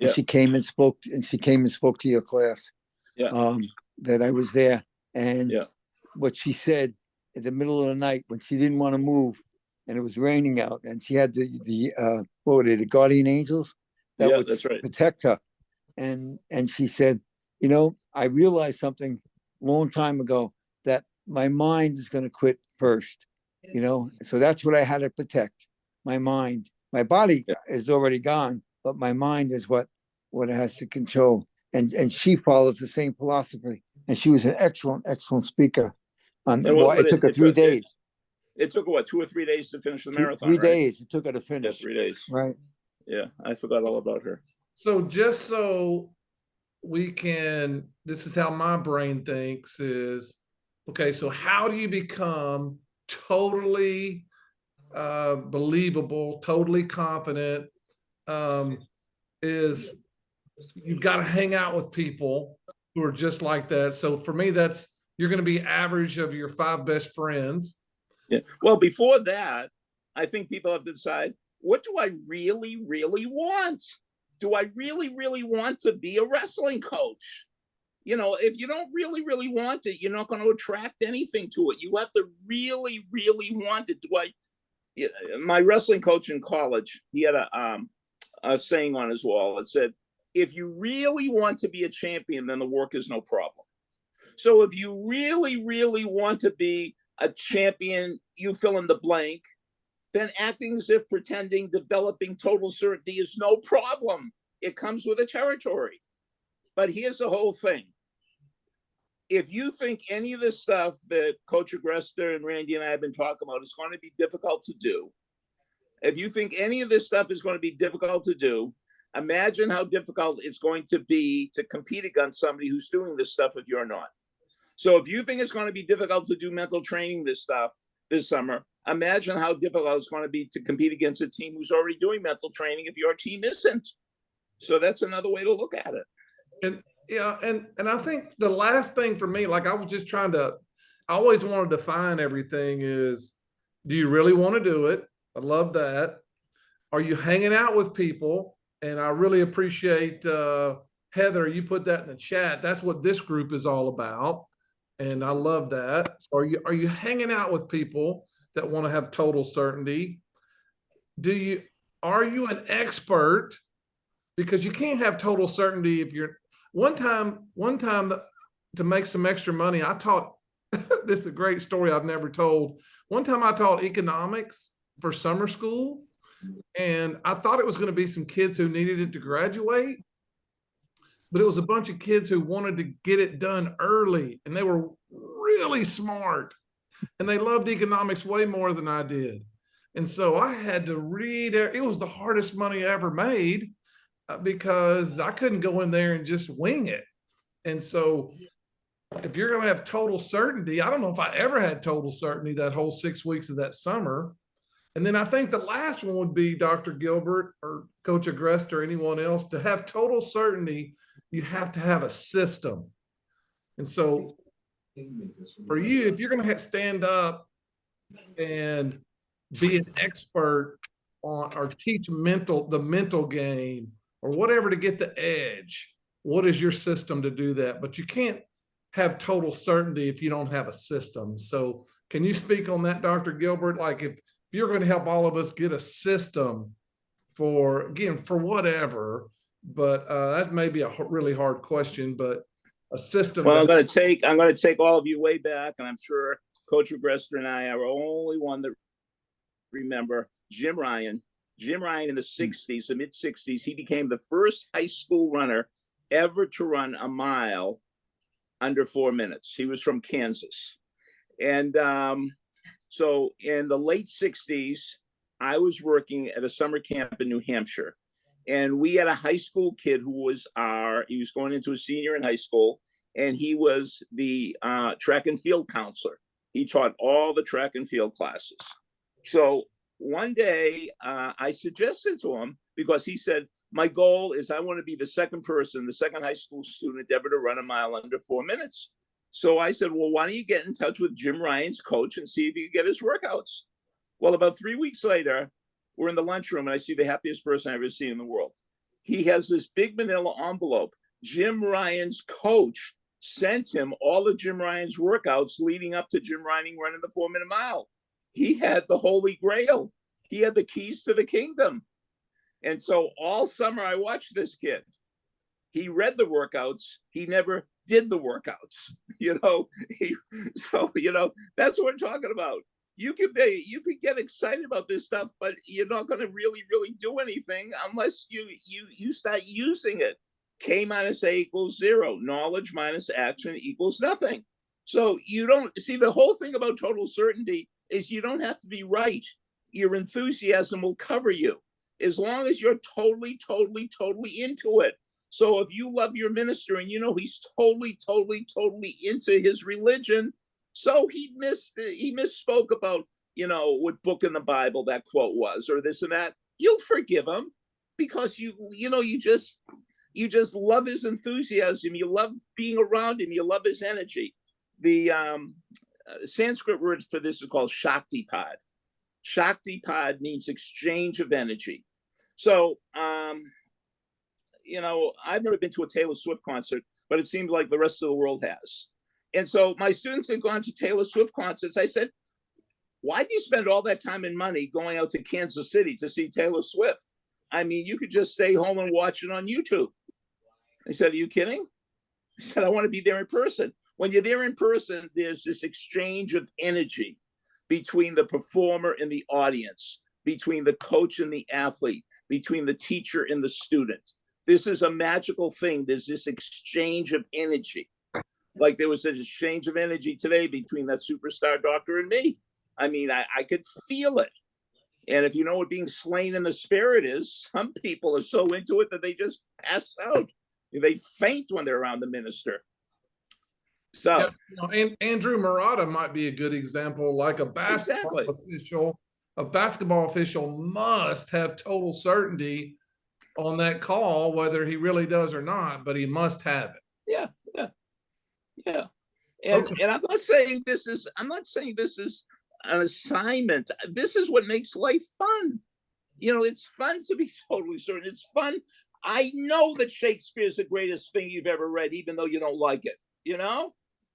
and she came and spoke to your class. That I was there, and what she said in the middle of the night when she didn't want to move, and it was raining out, and she had the what were they, the guardian angels that would protect her, and she said, I realized something a long time ago, that my mind is going to quit first, so that's what I had to protect, my mind. My body is already gone, but my mind is what it has to control. And she follows the same philosophy. And she was an excellent speaker. It took her 3 days. It took her, what, 2 or 3 days to finish the marathon, 3 days it took her to finish. Yeah, 3 days. Right. Yeah, I forgot all about her. So just so we can, this is how my brain thinks is, okay, so how do you become totally believable, totally confident? Is you've got to hang out with people who are just like that. So for me, you're going to be average of your 5 best friends. Yeah. Well, before that, I think people have to decide, what do I really, really want? Do I really, really want to be a wrestling coach? If you don't really, really want it, you're not going to attract anything to it. You have to really, really want it. My wrestling coach in college, he had a saying on his wall. It said, if you really want to be a champion, then the work is no problem. So if you really, really want to be a champion, you fill in the blank, then acting as if, pretending, developing total certainty is no problem. It comes with the territory. But here's the whole thing. If you think any of this stuff that Coach Agresta and Randy and I have been talking about is going to be difficult to do, if you think any of this stuff is going to be difficult to do, imagine how difficult it's going to be to compete against somebody who's doing this stuff if you're not. So if you think it's going to be difficult to do mental training this summer, imagine how difficult it's going to be to compete against a team who's already doing mental training if your team isn't. So that's another way to look at it. And I think the last thing for me, like I was just I always want to define everything is, do you really want to do it? I love that. Are you hanging out with people? And I really appreciate, Heather, you put that in the chat. That's what this group is all about. And I love that. So are you hanging out with people that want to have total certainty? Are you an expert? Because you can't have total certainty if you're one time to make some extra money. I taught, this is a great story I've never told. One time I taught economics for summer school, and I thought it was going to be some kids who needed it to graduate. but it was a bunch of kids who wanted to get it done early, and they were really smart, and they loved economics way more than I did. And so I had to read it. It was the hardest money I ever made because I couldn't go in there and just wing it. And so if you're going to have total certainty, I don't know if I ever had total certainty that whole 6 weeks of that summer. And then I think the last one would be Dr. Gilbert or Coach Agreste or anyone else. To have total certainty, you have to have a system. And so for you, if you're going to stand up and be an expert on or teach the mental game or whatever to get the edge, what is your system to do that? But you can't have total certainty if you don't have a system. So can you speak on that, Dr. Gilbert? Like if you're going to help all of us get a system for whatever, but that may be a really hard question, but a system. Well, I'm going to take all of you way back, and I'm sure Coach Agreste and I are the only one that remember Jim Ryan. Jim Ryan in the 60s, the mid 60s, he became the first high school runner ever to run a mile under 4 minutes. He was from Kansas. And so in the late 60s, I was working at a summer camp in New Hampshire. And we had a high school kid who was he was going into a senior in high school, and he was the track and field counselor. He taught all the track and field classes. So one day I suggested to him, because he said, my goal is I want to be the second high school student ever to run a mile under 4 minutes. So I said, well, why don't you get in touch with Jim Ryan's coach and see if you can get his workouts? Well, about 3 weeks later, we're in the lunchroom and I see the happiest person I've ever seen in the world. He has this big manila envelope. Jim Ryan's coach sent him all of Jim Ryan's workouts leading up to Jim Ryan running the 4 minute mile. He had the Holy Grail. He had the keys to the kingdom. And so all summer I watched this kid. He read the workouts. He never did the workouts, that's what we're talking about. You could get excited about this stuff, but you're not going to really do anything unless you start using it. K minus A equals 0. Knowledge minus action equals nothing. So you don't see, the whole thing about total certainty is you don't have to be right. Your enthusiasm will cover you as long as you're totally into it. So if you love your minister and he's totally into his religion, so he misspoke about what book in the Bible that quote was or this and that, you'll forgive him because you just love his enthusiasm, you love being around him, you love his energy. The Sanskrit word for this is called Shaktipad. Shaktipad means exchange of energy. So I've never been to a Taylor Swift concert, but it seems like the rest of the world has. And so my students had gone to Taylor Swift concerts. I said, why do you spend all that time and money going out to Kansas City to see Taylor Swift? I mean, you could just stay home and watch it on YouTube. I said, are you kidding? I said, I want to be there in person. When you're there in person, there's this exchange of energy between the performer and the audience, between the coach and the athlete, between the teacher and the student. This is a magical thing. There's this exchange of energy. Like there was an exchange of energy today between that superstar doctor and me. I mean, I could feel it. And if you know what being slain in the spirit is, some people are so into it that they just pass out. They faint when they're around the minister. So, and Andrew Murata might be a good example, like a basketball official. A basketball official must have total certainty on that call, whether he really does or not, but he must have it. Yeah. And I'm not saying this is an assignment. This is what makes life fun. It's fun to be totally certain. It's fun. I know that Shakespeare's the greatest thing you've ever read, even though you don't like it.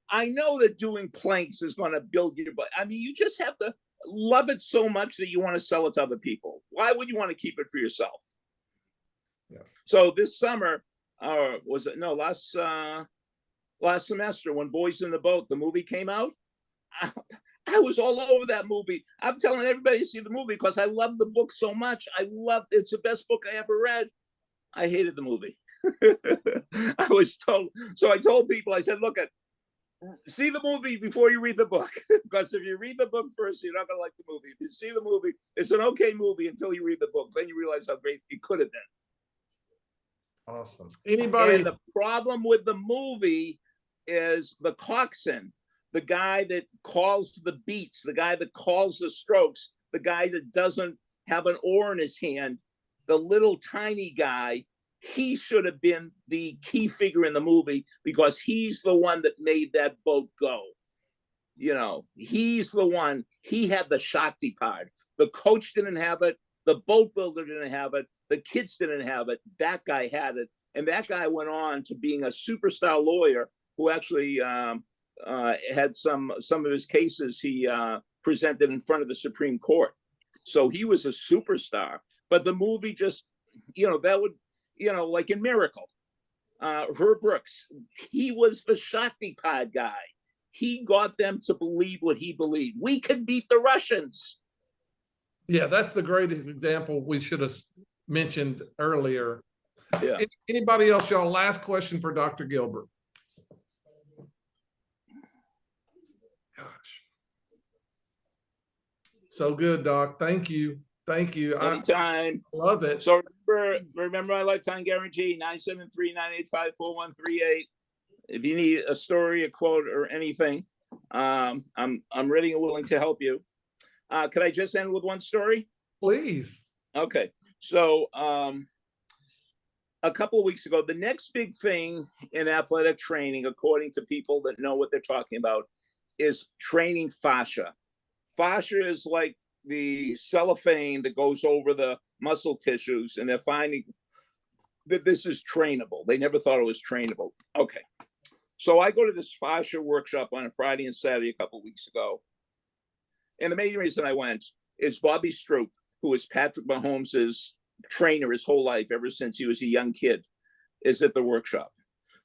I know that doing planks is going to build your butt. I mean, you just have to love it so much that you want to sell it to other people. Why would you want to keep it for yourself? Yeah. So this summer, last semester when Boys in the Boat, the movie came out, I was all over that movie. I'm telling everybody to see the movie because I love the book so much. It's the best book I ever read. I hated the movie. I was told, so I told people, I said, look, see the movie before you read the book, because if you read the book first, you're not going to like the movie. If you see the movie, it's an okay movie until you read the book. Then you realize how great it could have been. Awesome. Anybody? And the problem with the movie is the coxswain, the guy that calls the beats, the guy that calls the strokes, the guy that doesn't have an oar in his hand, the little tiny guy. He should have been the key figure in the movie because he's the one that made that boat go. You know, he's the one, he had the Shakti part. The coach didn't have it. The boat builder didn't have it. The kids didn't have it. That guy had it. And that guy went on to being a superstar lawyer who actually had some of his cases he presented in front of the Supreme Court. So he was a superstar. But the movie just, you know, that would, you know, like in Miracle, Herb Brooks, he was the Shakti Pod guy. He got them to believe what he believed. We could beat the Russians. Yeah, that's the greatest example we should have mentioned earlier. Yeah. Anybody else, y'all? Last question for Dr. Gilbert. Gosh. So good, Doc. Thank you. Thank you. Anytime. I love it. So remember my lifetime guarantee, 973-985-4138. If you need a story, a quote, or anything, I'm ready and willing to help you. Could I just end with one story? Please. Okay. So a couple of weeks ago, the next big thing in athletic training, according to people that know what they're talking about, is training fascia. Fascia is like the cellophane that goes over the muscle tissues, and they're finding that this is trainable. They never thought it was trainable. Okay. So I go to this fascia workshop on a Friday and Saturday a couple of weeks ago. And the main reason I went is Bobby Stroop, who is Patrick Mahomes' trainer his whole life, ever since he was a young kid, is at the workshop.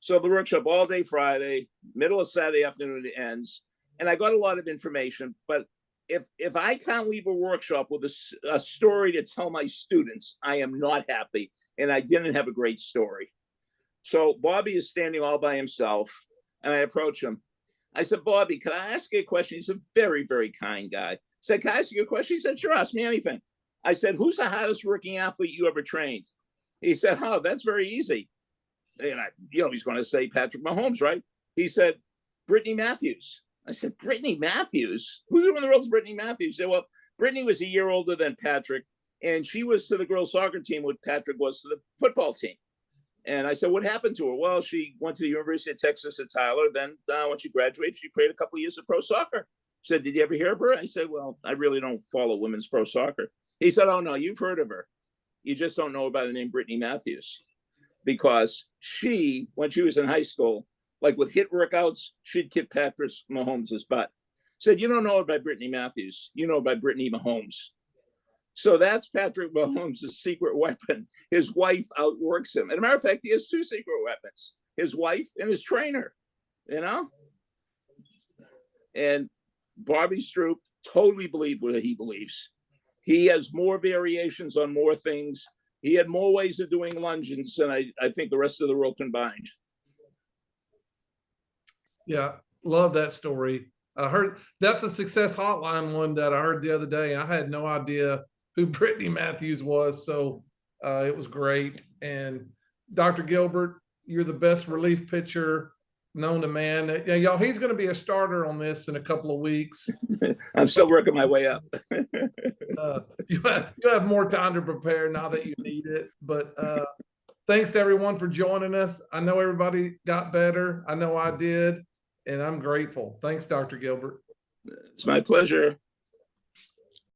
So the workshop all day Friday, middle of Saturday afternoon it ends. And I got a lot of information, but if I can't leave a workshop with a story to tell my students, I am not happy. And I didn't have a great story. So Bobby is standing all by himself, and I approach him. I said, Bobby, can I ask you a question? He's a very, very kind guy. I said, can I ask you a question? He said, sure, ask me anything. I said, who's the hardest working athlete you ever trained? He said, oh, that's very easy. And he's going to say Patrick Mahomes, right? He said, Brittany Matthews. I said, Brittany Matthews? Who in the world is Brittany Matthews? He said, well, Brittany was a year older than Patrick, and she was to the girls' soccer team what Patrick was to the football team. And I said, what happened to her? Well, she went to the University of Texas at Tyler. Then when she graduated, she played a couple of years of pro soccer. She said, did you ever hear of her? I said, well, I really don't follow women's pro soccer. He said, oh, no, you've heard of her. You just don't know her by the name Brittany Matthews. Because she, when she was in high school, like with hit workouts, she'd kick Patrick Mahomes' butt. Said, you don't know her by Brittany Matthews. You know her by Brittany Mahomes. So that's Patrick Mahomes' secret weapon. His wife outworks him. And as a matter of fact, he has two secret weapons, his wife and his trainer, you know? And Bobby Stroop totally believed what he believes. He has more variations on more things. He had more ways of doing lunges than I think the rest of the world combined. Yeah, love that story. I heard that's a Success Hotline one that I heard the other day. I had no idea who Brittany Matthews was, so it was great. And Dr. Gilbert, you're the best relief pitcher known to man. Y'all, he's going to be a starter on this in a couple of weeks. I'm still working my way up. You have more time to prepare now that you need it. But thanks everyone for joining us. I know everybody got better. I know I did, and I'm grateful. Thanks, Dr. Gilbert. It's my pleasure.